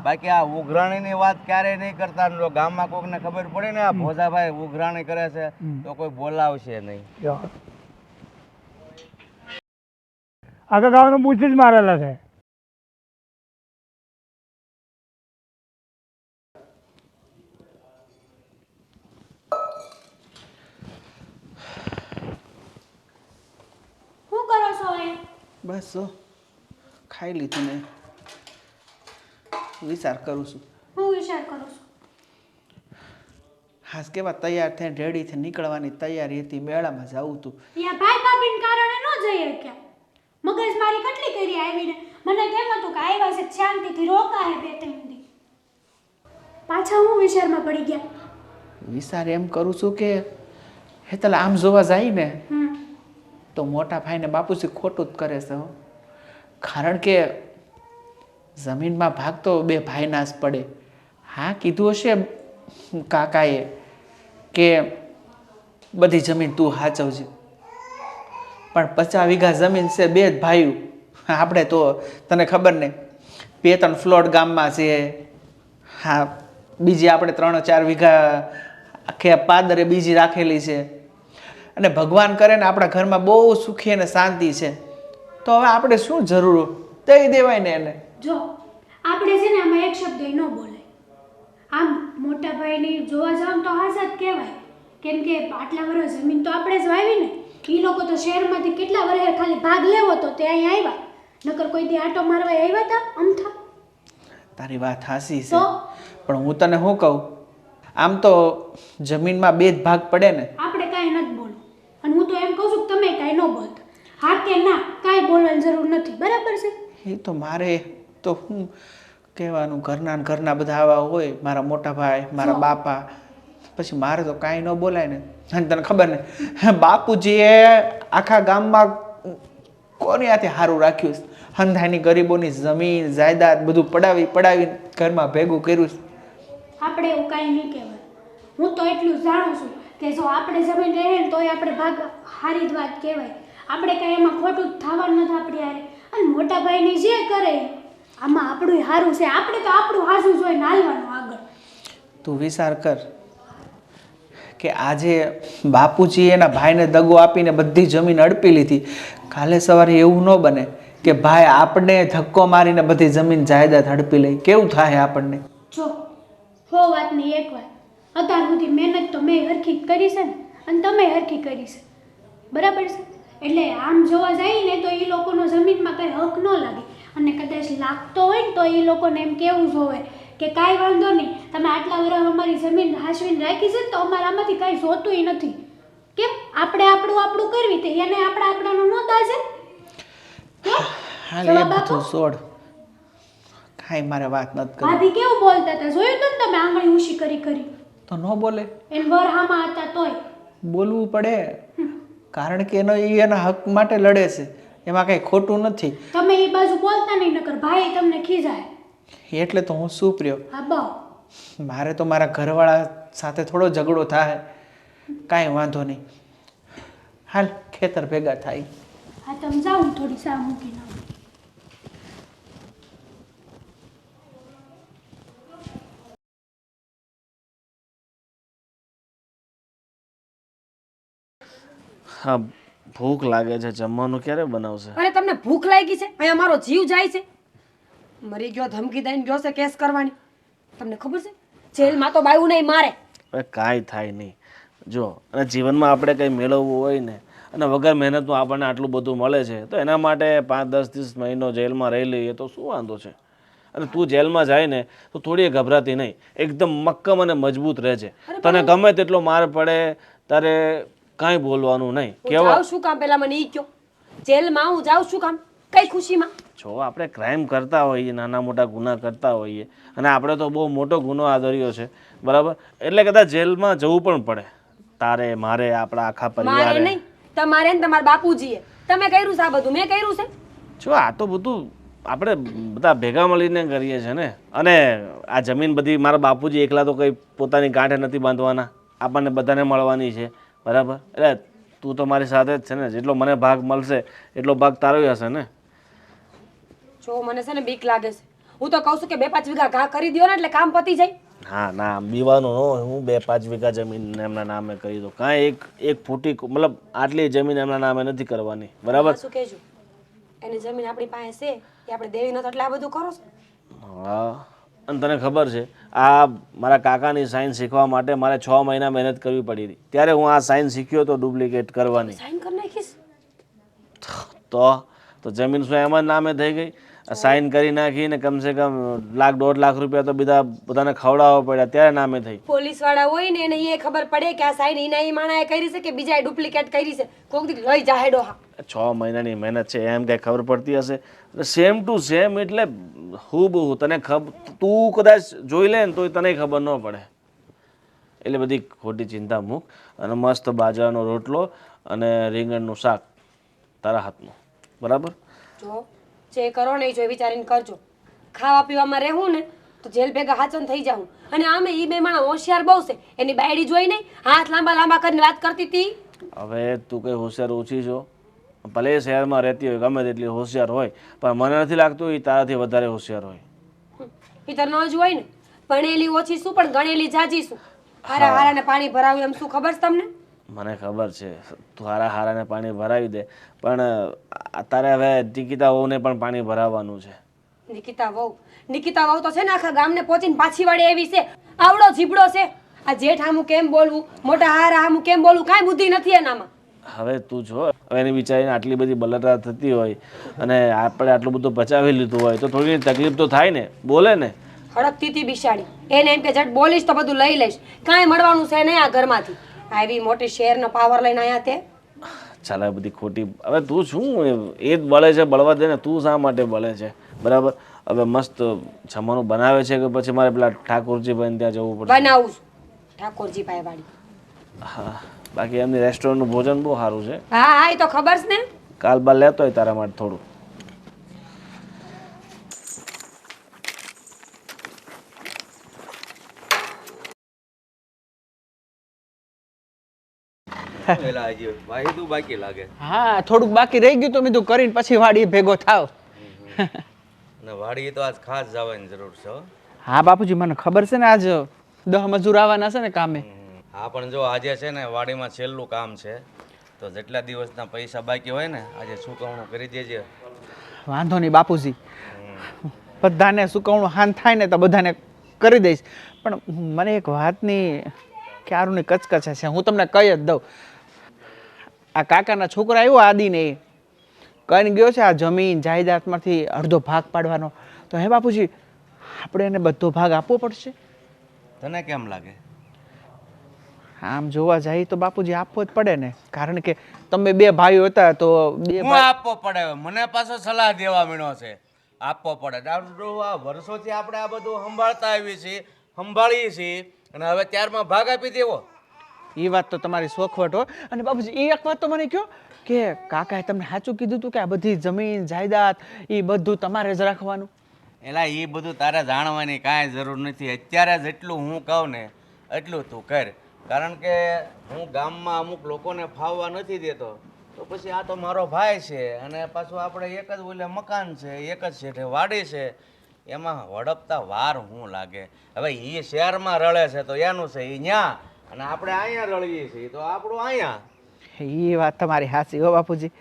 બાકી આ ઉઘરાણીની વાત ક્યારેય નહીં કરતા. જો ગામમાં કોઈકને ખબર પડે ને આ ભોજાભાઈ ઉઘરાણી કરે છે તો કોઈ બોલાવશે નહીં. આખા ગામનો બૂથ જ મારેલા છે. શું કરો છો એ? બસ જો ખાઈ લીધું ને વિચાર કરું છું. હું વિચાર કરું છું. હાસ કેવા તૈયાર થઈને રેડી થઈને નીકળવાની તૈયારી હતી. મેળામાં જવું હતું. યા ભાઈ ભાભીને કારણે ન જઈ શક્યા. મગજ મારી કેટલી કરી આવીને મને કેમ હતું કે આવ્યા છે શાંતિથી રોકાય 2-3 દી. પાછા હું વિચારમાં પડી ગયા. વિચાર એમ કરું છું કે હેતલ આમ જોવા જાય ને તો મોટા ભાઈને બાપુજી ખોટું જ કરે છે. કારણ કે જમીનમાં ભાગ તો 2 ભાઈના જ પડે. હા કીધું હશે કાકાએ કે બધી જમીન તું હાચવજે, પણ 50 વીઘા જમીન છે 2 જ ભાઈઓ. આપણે તો તને ખબર ને 2-3 ફ્લોટ ગામમાં છે. હા બીજી આપણે 3-4 વીઘા આખે પાદરે બીજી રાખેલી છે. અને ભગવાન કરે ને આપણા ઘરમાં બહુ સુખી અને શાંતિ છે. તો હવે આપણે શું જરૂર દઈ દેવાય ને એને. જો આપણે છે ને આમાં એક શબ્દ ન બોલાય. આમ મોટા ભાઈની જોવા જાવ તો હાસા જ કહેવાય, કેમ કે આટલા વર્ષ જમીન તો આપણે જ વાવી ને. એ લોકો તો શહેરમાંથી કેટલા વર્ષે ખાલી ભાગ લેવો તો તે અહીં આવ્યા, નકર કોઈ દી આટો મારવા આવ્યા હતા અમથા? તારી વાત હાસી છે, તો પણ હું તને શું કહું, આમ તો જમીનમાં બે જ ભાગ પડે ને. આપણે કાંઈ નથી બોલવું, અને હું તો એમ કહું છું કે તમે કાંઈ ન બોલતા. હા કે ના કાંઈ બોલવાની જરૂર નથી, બરાબર છે? એ તો મારે તો શું કહેવાનું, ઘરના ને ઘરના બધા આવા હોય, મારા મોટા ભાઈ, મારા બાપા, પછી મારે તો કાંઈ ન બોલાય ને. અને તને ખબર ને, બાપુજીએ આખા ગામમાં કોની હાથે સારું રાખ્યું છે. હંધાની ગરીબોની જમીન જાયદાદ બધું પડાવી ઘરમાં ભેગું કર્યું છે. આપણે એવું કાંઈ નહીં કહેવાય. હું તો એટલું જ જાણું છું કે જો આપણે જમીન રહે ને તોય આપણે ભાગ હારી જ વાત કહેવાય. આપણે કાંઈ એમાં ખોટું થવાનું નથી આપણી હારે. અને મોટા ભાઈની જે કરે આમાં આપણું સારું છે. આપણે તો આપણું હાસું જોઈને હાલવાનું આગળ. તું વિચાર કર કે આજે બાપુજી એના ભાઈને દગો આપીને બધી જમીન અડપી લીધી. કાલે સવારે એવું ન બને કે ભાઈ આપણે ધક્કો મારીને બધી જમીન જાયદાદ હડપી લઈ. કેવું થાય આપણને? જો હો વાતની એક વાત, અત્યાર સુધી મહેનત તો મેં હરખી કરી છે ને, અને તમે હરખી કરી છે, બરાબર છે? એટલે આમ જોવા જાય ને તો એ લોકોનો જમીનમાં કંઈ હક ન લાગે. અને કદાચ લાગતો હોય ને તો એ લોકોને એમ કેવું જોવે કે કાંઈ વાંધો નહીં, તમે આટલા વર્ષ અમારી જમીન હાંસવીને રાખી છે ને તો અમારે આમાંથી કાંઈ જોતુંય નથી. કેમ આપણે આપણું કરવી તે એને આપણાનું ન દાજે? હાલ એ બધું છોડ, કાંઈ મારે વાત નથી કરી. ભાભી કેવું બોલતા હતા જોયું તો ને તમે, આંગળી ઊંચી કરી તો ન બોલે, એન વર હામાં હતા તોય. બોલવું પડે, કારણ કે એના હક માટે લડે છે, એમાં કંઈ ખોટું નથી. તમે એ બાજુ બોલતા નહીં, નકર ભાઈ તમને ખીજાય. એટલે તો હું શું પ્રિયો, હા બા, મારે તો મારા ઘરવાળા સાથે થોડો ઝઘડો થાય, કાંઈ વાંધો નહીં. હાલ ખેતર ભેગા થાય. હા તમે જાઓ, હું થોડી સા મૂકીને આવું. હા, ભૂખ લાગે છે, જમવાનું ક્યારે બનાવશે? અરે તમને ભૂખ લાગી છે? અહીંયા મારો જીવ જાય છે. મરી ગયો ધમકી દઈને ગયો છે કેસ કરવાની. તમને ખબર છે જેલમાં તો બાયું નહીં મારે. હવે કાંઈ થાય નહીં. જો અને જીવનમાં આપણે કંઈ મેળવવું હોય ને, અને વગર મહેનતનું આપણને આટલું બધું મળે છે, તો એના માટે 5-10 મહિનો જેલમાં રહી લઈએ તો શું વાંધો છે? અને તું જેલમાં જાય ને તો થોડી ગભરાતી નહીં, એકદમ મક્કમ અને મજબૂત રહેજે. તને ગમે તેટલો માર પડે તારે કાંઈ બોલવાનું નહીં. હું જાઉં શું કામ? પેલા મને ઈ કયો, જેલમાં હું જાઉં શું કામ? કઈ ખુશીમાં? જો આપણે ક્રાઇમ કરતા હોઈએ, નાના મોટા ગુના કરતા હોઈએ, અને આપણે તો બહુ મોટો ગુનો આદર્યો છે, બરાબર? એટલે કદાચ જેલમાં જવું પણ પડે, તારે મારે આપણા આખા મારે પરિવારે. નહીં, તમારે ને તમારા બાપુજીએ. તમે કર્યું છે આ બધું? મેં કર્યું છે? જો આ તો બધું આપણે બધા ભેગા મળીને કરીએ છીએ ને. અને આ જમીન બધી મારા બાપુજી એકલા તો કંઈ પોતાની ગાંઠે નથી બાંધવાના, આપણને બધાને મળવાની છે, બરાબર? એટલે તું તો મારી સાથે જ છે ને, જેટલો મને ભાગ મળશે એટલો ભાગ તારો હશે ને. જો મને છે ને બીક લાગે છે. હું તો કહું છું કે 2-5 વીઘા ઘા કરી દો ને એટલે કામ પતી જાય. હા ના, બીવાનું ન, હું 2-5 વીઘા જમીન એમના નામે કરી દઉં. કાંઈ એક ફૂટી મતલબ આટલી જમીન એમના નામે નથી કરવાની, બરાબર? શું કહેજો, એની જમીન આપણી પાસે છે, એ આપણે દેવી નથી એટલે આ બધું કરો છો. હા, અને તને ખબર છે આ મારા કાકાની સાઇન શીખવા માટે મારે 6 મહિના મહેનત કરવી પડી હતી. ત્યારે હું આ સાઇન શીખ્યો તો ડુપ્લિકેટ કરવાની. સાઈન કરી નાખીશ તો જમીન શું એમાં નામે થઈ ગઈ? સાઇન કરી નાખીને કમસે કમ 1.5 લાખ રૂપિયા તો બધાને ખવડાવવા પડ્યા, ત્યારે નામે થઈ. પોલીસ વાળા હોય ને એને એ ખબર પડે કે આ સાઈન ઈના ઈ માણાએ કરી છે કે બીજાએ ડુપ્લિકેટ કરી છે, કોક દી લઈ જાહે ડોહા. 6 મહિનાની મહેનત છે એમ કંઈ ખબર પડતી હશે? સેમ ટુ સેમ એટલે હુબહુ તને તું કદાચ જોઈ લે ને તોય તને ખબર ન પડે. એટલે બધી ખોટી ચિંતા મૂક, અને મસ્ત બાજરાનો રોટલો અને રીંગણનું શાક તારા હાથનું, બરાબર? જો જે કરો ને એ જો વિચારીને કરજો. ખાવા પીવામાં રહેવું ને તો જેલ ભેગા હાચન થઈ જાઉં. અને આમે ઈ બે માણસ હોશિયાર બહુ છે, એની બાયડી જોઈ નહીં હાથ લાંબા લાંબા કરીને વાત કરતી હતી. હવે તું કંઈ હોશિયાર ઓછી છો, ભલે શહેરમાં રહેતી હોય, ગમે તેટલી હોશિયાર હોય, પણ મને નથી લાગતું એ તારાથી વધારે હોશિયાર હોય. એ તો ન જ હોય ને, ભણેલી ઓછી શું પણ ગણેલી જાજી શું. હારા હારાને પાણી ભરાવ્યું એમ શું ખબર છે તમને? મને ખબર છે તું હારાને પાણી ભરાવી દે, પણ તારે હવે નિકિતા વહુને પણ પાણી ભરાવવાનું છે. નિકિતા વહુ તો છે ને આખા ગામને પહોંચીને પાછી વાળી એવી છે. આવડો જીબડો છે. આ જેઠ હામું કેમ બોલવું, મોટા હારા હામું કેમ બોલવું, કાંઈ બુદ્ધિ નથી એનામાં. હવે તું જો, હવે એની બિચારીને આટલી બધી બલતા થતી હોય અને આપણે આટલું બધું પચાવી લીધું હોય તો થોડી તકલીફ તો થાય ને, બોલે ને. હડકતી હતી બિચારી. એને એમ કે જટ બોલીશ તો બધું લઈ લઈશ. કાંઈ મળવાનું છે નહીં આ ઘરમાંથી. આવી મોટી શેરનો પાવર લઈને આયા તે. ચાલ હવે બધી ખોટી, હવે તું શું એ જ બળે છે, બળવા દે ને. તું શા માટે બળે છે? બરાબર, હવે મસ્ત જમવાનું બનાવે છે કે પછી મારે પેલા ઠાકોરજી ભાઈને ત્યાં જવું પડશે? બનાવું છું ઠાકોરજી ભાઈ વાળી. હા, બાકી એમની રેસ્ટોરન્ટનું ભોજન બહુ સારું છે. હા હા, એ તો ખબર છે ને. કાલ બાર લેતો હોય તારા માટે થોડું. પેલા હજી વાહિદું બાકી લાગે. હા, થોડુંક બાકી રહી ગયું તો મેં કીધું કરીને પછી વાડી ભેગો થાવ. ને વાડી તો આજ ખાસ જવાની જરૂર છે હો. હા બાપુજી, મને ખબર છે ને આજ 10 મજૂર આવવાના છે ને કામે. હા, પણ જો આજે છે ને વાડીમાં છેલ્લું કામ છે, તો જેટલા દિવસના પૈસા બાકી હોય ને આજે ચૂકવણું કરી દેજે. વાંધો નહીં બાપુજી, બધાને સુકવણું હાન થાય ને તો બધાને કરી દઈશ. પણ મને એક વાતની ક્યારની કચકચ છે, હું તમને કહી જ દઉં. આ કાકાના છોકરા આવ્યો આદિને, એ કહીને ગયો છે આ જમીન જાયદાદમાંથી અડધો ભાગ પાડવાનો. તો હે બાપુજી, આપણે એને બધો ભાગ આપવો પડશે? તને કેમ લાગે? આમ જોવા જાય તો બાપુજી આપવો જ પડે ને, કારણ કે તમે 2 ભાઈઓ હતા તો 2 હું આપવો પડે? મને પાછો સલાહ દેવા મીણો છે. આપવો પડે. આ વર્ષોથી આપણે આ બધું સંભાળતા આવી છીએ, સંભાળીએ છીએ, અને હવે ત્યારમાં ભાગ આપી દેવો. એ વાત તો તમારી શોખવટ હોય. અને બાપુજી એક વાત તો મને કહો કે કાકાએ તમને સાચું કીધું હતું કે આ બધી જમીન જાયદાદ એ બધું તમારે જ રાખવાનું? એલા એ બધું તારે જાણવાની કાંઈ જરૂર નથી. અત્યારે જેટલું હું કહું ને એટલું તું કર. કારણ કે હું ગામમાં અમુક લોકોને ફાવવા નથી દેતો, તો પછી આ તો મારો ભાઈ છે, અને પાછું આપણે એક જ ઓલે મકાન છે, એક જ શેઠે વાડી છે, એમાં વડપતા વાર શું લાગે? હવે એ શહેરમાં રળે છે તો એનું છે એ ન્યા, અને આપણે અહીંયા રળીએ છીએ તો આપણું અહીંયા. એ વાત તમારી સાચી હો બાપુજી.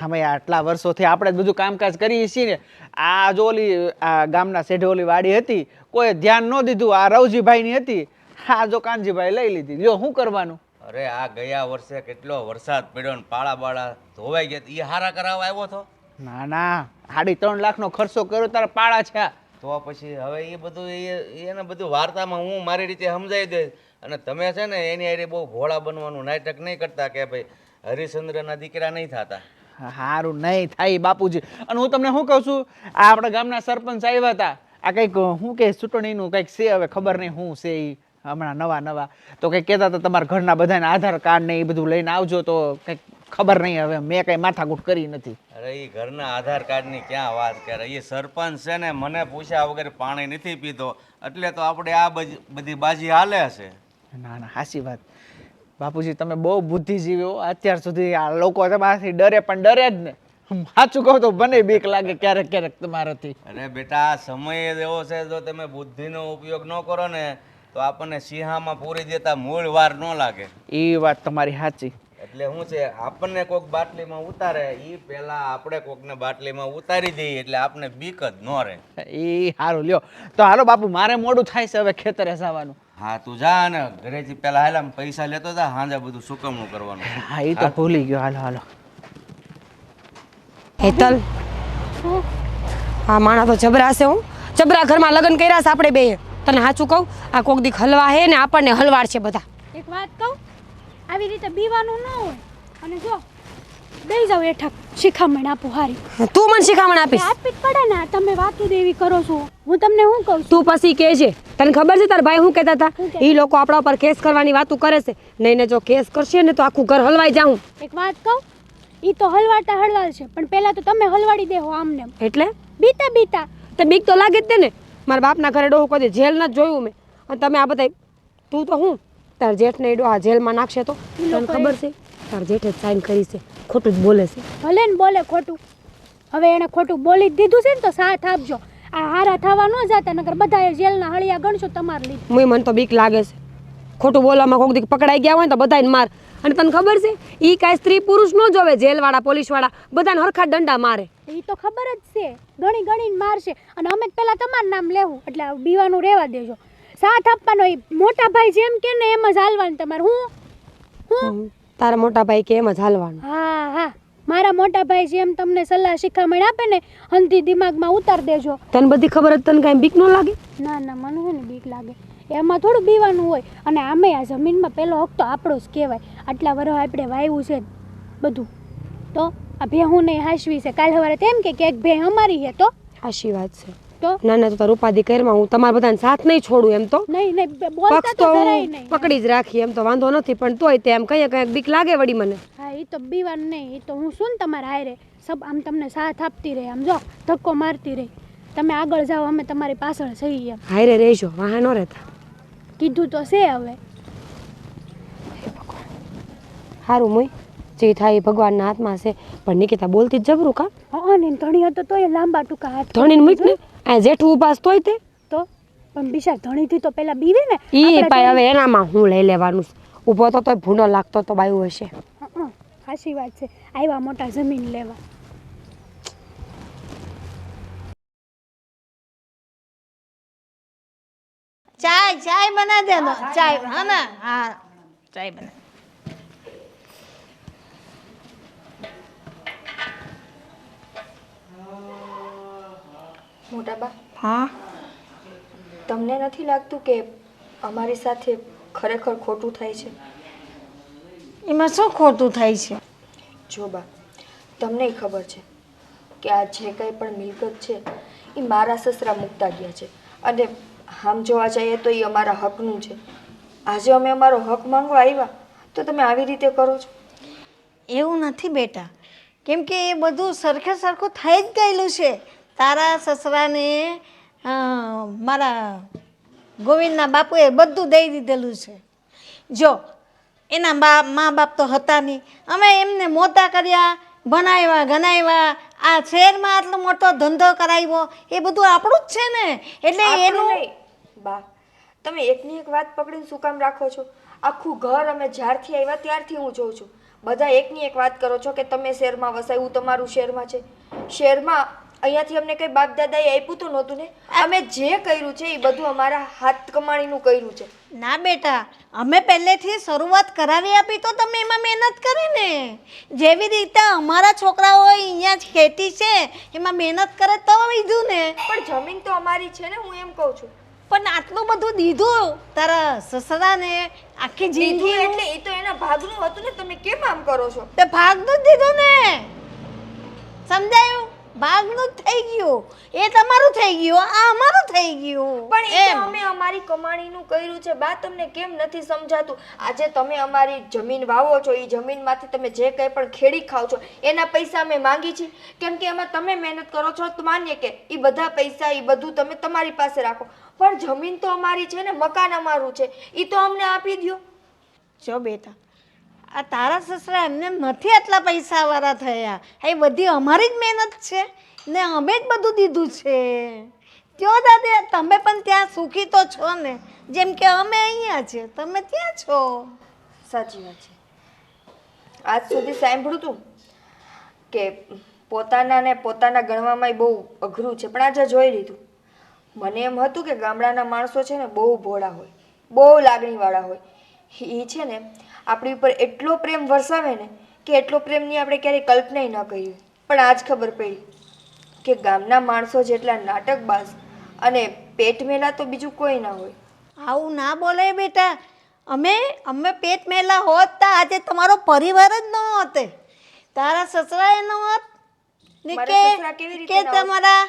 અમે આટલા વર્ષોથી આપણે જ બધું કામકાજ કરીએ છીએ ને. આ જો ઓલી આ ગામના શેઠે ઓલી વાડી હતી, કોઈ ધ્યાન ન દીધું. આ રવજીભાઈની હતી, હા જો કાનજીભાઈ લઈ લીધી. લ્યો શું કરવાનું? અરે આ ગયા વર્ષે કેટલો વરસાદ પડ્યો ને પાળા બાળા ધોવાઈ ગયા, એ હારા કરાવવા આવ્યો હતો? ના ના, 3.5 લાખનો ખર્ચો કર્યો તારા પાળા છે. તો પછી હવે એ બધું એને બધું વાર્તામાં હું મારી રીતે સમજાવી દઈશ. અને તમે છે ને એની હારે બહુ ભોળા બનવાનું નાટક નહીં કરતા કે ભાઈ હરિશ્ચંદ્રના દીકરા નહીં થતા. સારું નહીં થાય બાપુજી. અને હું તમને શું કહું છું, આ આપણા ગામના સરપંચ આવ્યા હતા. આ કંઈક શું કે ચૂંટણીનું કંઈક છે, હવે ખબર નહીં શું છે એ હમણાં નવા તો કંઈક કહેતા હતા તમારા ઘરના બધાને આધાર કાર્ડ ને એ બધું લઈને આવજો. તો કંઈક ખબર નહીં, હવે મેં કંઈ માથાકૂટ કરી નથી. અરે એ ઘરના આધાર કાર્ડની ક્યાં વાત કરે? એ સરપંચ છે ને મને પૂછ્યા વગર પાણી નથી પીતો, એટલે તો આપણે આ બધી બાજી હાલે છે. ના ના, સાચી વાત બાપુજી, તમે બહુ બુદ્ધિજીવી હો. અત્યાર સુધી આ લોકો તમારાથી ડરે, પણ ડરે જ ને. સાચું કહું તો મને બીક લાગે ક્યારેક ક્યારેક તમારાથી. અરે બેટા, આ સમય જ એવો છે, જો તમે બુદ્ધિનો ઉપયોગ ન કરો ને તો આપણને સિંહામાં પૂરી દેતા મૂળ વાર ન લાગે. એ વાત તમારી સાચી. એટલે શું છે, આપણને કોઈક બાટલીમાં ઉતારે એ પહેલા આપણે કોકને બાટલીમાં ઉતારી દઈએ, એટલે આપણે બીક જ ન રહે. એ સારું લ્યો. તો હાલો બાપુ, મારે મોડું થાય છે હવે ખેતરે જવાનું. હા, તું જા ને ઘરેથી પેલા હાલ પૈસા લેતો જા, હાંજે બધું સુકવણું કરવાનું. હા, એ તો ભૂલી ગયો. હાલો હાલો. હેતલ, હા માણા તો જબરા છે. હું જબરા ઘરમાં લગ્ન કર્યા છે આપણે બે. તને સાચું કહું, આ કોક દી હલવા હે ને આપણને હલવાડ છે બધા. એક વાત કહું, આવી રીતે બીવાનું ન હોય. અને જો દઈ જાવ એઠા શિખામણ આપું હારી. તું મને શિખામણ આપીશ? આપી જ પડે ને. તમે વાતું દેવી કરો છો. હું તમને શું કહું છું? તું પછી કહેજે. તને ખબર છે તારા ભાઈ શું કહેતા હતા? એ લોકો આપણા ઉપર કેસ કરવાની વાતું કરે છે. નહીં ને જો કેસ કરશે ને તો આખું ઘર હલવાઈ જાઉં. એક વાત કહું, ઈ તો હલવાટા હળવાલ છે, પણ પહેલા તો તમે હલવાડી દેહો આમને. એટલે બીતા બીતા તે બીક તો લાગે જ તે ને. મારા બાપના ઘરે ડોહું કોઈ જેલ નથી જોયું મેં. અને તમે આ બધા, તું તો હું તાર જેઠને ડોહા જેલમાં નાખશે તો તને ખબર છે? તાર જેઠે સાઈન કરી છે, ખોટું જ બોલે છે. ભલે ને બોલે ખોટું. હવે એને ખોટું બોલી જ દીધું છે ને તો સાથ આપજો. આ હારા થવા ન જાતા, નકર બધાએ જેલના હળિયા ગણશો તમારે લીધે. મને તો બીક લાગે છે. ખોટું બોલવામાં કોક દી પકડાઈ ગયા હોય ને તો બધાને માર. અને તને ખબર છે એ કાંઈ સ્ત્રી પુરુષ ન જોવે, જેલવાળા પોલીસવાળા બધાને હરખા દંડા મારે. એ તો ખબર જ છે, ગણી ગણીને મારશે. અને અમે પહેલાં તમારું નામ લેવું, એટલે આ બીવાનું રહેવા દેજો. સાથ આપવાનો એ મોટા ભાઈ જેમ કે ને એમ જ હાલવાનું તમારે. હું તારા મોટા ભાઈ કે એમ જ હાલવાનું. હા હા, મારા મોટા ભાઈ જેમ તમને સલાહ શિખામણ આપે ને હંધી દિમાગમાં ઉતાર દેજો. તને બધી ખબર જ, તને કાંઈ બીક ન લાગે? ના ના, મને છે ને બીક લાગે. એમાં થોડું બીવાનું હોય. અને આમે આ જમીનમાં પહેલો હક તો આપણો જ કહેવાય. આટલા વર્ષ આપણે વાવ્યું છે બધું, તો આ ભેહું નહીં હાશવી છે. કાલ સવારે તેમ કે એક ભે અમારી છે તો આશી વાત છે. તો ના ના, તો તાર ઉપાધિ કરમાં હું તમારા બધાને સાથ નહીં છોડું. એમ તો નહીં નહીં, બોલતા પક્ષ તો તો જરાય હું નહીં. પકડી જ રાખી, એમ તો વાંધો નથી. પણ તોય તે એમ કઈ કઈ બીક લાગે વળી મને. હા, એ તો બીવાનું નહીં. એ તો હું શું ને તમારા હારે સબ આમ તમને સાથ આપતી રહી, આમ જો ધક્કો મારતી રહી. તમે આગળ જાઓ, અમે તમારી પાછળ છીએ. એમ હારે રહેજો, વાહ ન રહેતા. કીધું તો છે હવે. સારું મુય, જે થાય એ ભગવાનના હાથમાં છે. પણ નિકિતા બોલતી જ જબરું કા. હા ને ધણી હતો તો એ લાંબા ટૂંકા હાથ ધણીને મૂક ને, આ જેઠું ઉપાસ તોય તે તો. પણ બિચાર ધણીથી તો પેલા બીવે ને. ઈ પાય હવે એનામાં હું લઈ લેવાનું છે. ઊભો તો તોય ભૂંડો લાગતો તો બાયું હશે. સાચી વાત છે, આવ્યા મોટા જમીન લેવા. चाय चाय बना देना, चाय है ना? हाँ चाय बना. મોટા બા, हाँ તમને નથી લાગતું કે અમારી સાથે ખરેખર ખોટું થાય છે? એમાં શું ખોટું થાય છે? જો બા, તમને ખબર છે કે આ જે કંઈ પણ મિલકત છે એ મારા સસરા મૂકતા ગયા છે. અને આમ જોવા જઈએ તો એ અમારા હકનું છે. આજે અમે અમારો હક માંગવા આવ્યા તો તમે આવી રીતે કરો છો? એવું નથી બેટા, કેમ કે એ બધું સરખે સરખું થઈ જ ગયેલું છે. તારા સસરાને મારા ગોવિંદના બાપુએ બધું દઈ દીધેલું છે. જો એના મા બાપ તો હતા નહીં, અમે એમને મોટા કર્યા, ભણાવ્યા ગણાવ્યા, આ શહેરમાં આટલો મોટો ધંધો કરાવ્યો, એ બધું આપણું જ છે ને. એટલે એનું નહીં બા, તમે એકની એક વાત પકડીને શું કામ રાખો છો? આખું ઘર અમે જ્યારથી આવ્યા ત્યારથી હું જોઉં છું, બધા એકની એક વાત કરો છો કે તમે શહેરમાં વસાવ્યું, તમારું શહેરમાં છે. શહેરમાં અહીંયાથી અમને કંઈ બાપ દાદાએ આપ્યું તો નહોતું ને. અમે જે કર્યું છે એ બધું અમારા હાથ કમાણીનું કર્યું છે. ના બેટા, અમે પહેલેથી શરૂઆત કરાવી આપી તો તમે એમાં મહેનત કરી ને. જેવી રીતે અમારા છોકરાઓ અહીંયા જ ખેતી છે એમાં મહેનત કરે તો લીધું ને. પણ જમીન તો અમારી છે ને, હું એમ કહું છું. પણ આટલું બધું દીધું તારા સસરાને આખી જિંદગી, એટલે એ તો એના ભાગનું હતું ને. તમે કેમ આમ કરો છો? તે ભાગનું જ દીધું ને, સમજાયું? ભાગનું જ થઈ ગયું. એ તમારું થઈ ગયું, આ અમારું થઈ ગયું. પણ એ તો અમે અમારી કમાણીનું કર્યું છે બા. તમને કેમ નથી સમજાતું? આજે તમે અમારી જમીન વાવો છો, એ જમીનમાંથી તમે જે કંઈ પણ ખેડી ખાવ છો એના પૈસા અમે માંગી છીએ, કેમ કે એમાં તમે મહેનત કરો છો. તો માન્ય કે એ બધા પૈસા એ બધું તમે તમારી પાસે રાખો, પણ જમીન તો અમારી છે ને, મકાન અમારું છે, એ તો અમને આપી દો. જો બેટા, આ તારા સસરા એમને નથી આટલા પૈસાવાળા થયા, એ બધી અમારી જ મહેનત છે ને, અમે જ બધું દીધું છે. કયો દાદા, તમે પણ ત્યાં સુખી તો છો ને, જેમ કે અમે અહીંયા છે, તમે ત્યાં છો. સાચી વાત છે. આજ સુધી સાંભળ્યું તું કે પોતાના ને પોતાના ગણવામાં બહુ અઘરું છે, પણ આજે જોઈ લીધું. મને એમ હતું કે ગામડાના માણસો છે ને બહુ ભોળા હોય, બહુ લાગણીવાળા હોય. એ છે ને આપણી ઉપર એટલો પ્રેમ વરસાવે ને કે એટલો પ્રેમની આપણે ક્યારેય કલ્પના ન કરી. પણ આજ ખબર પડી કે ગામના માણસો જેટલા નાટકબાજ અને પેટ મેલા તો બીજું કોઈ ના હોય. આવું ના બોલે બેટા. અમે પેટ મેલા હોત તો આજે તમારો પરિવાર જ ન હોતે, તારા સસરા ન હોત ને કે તમારા.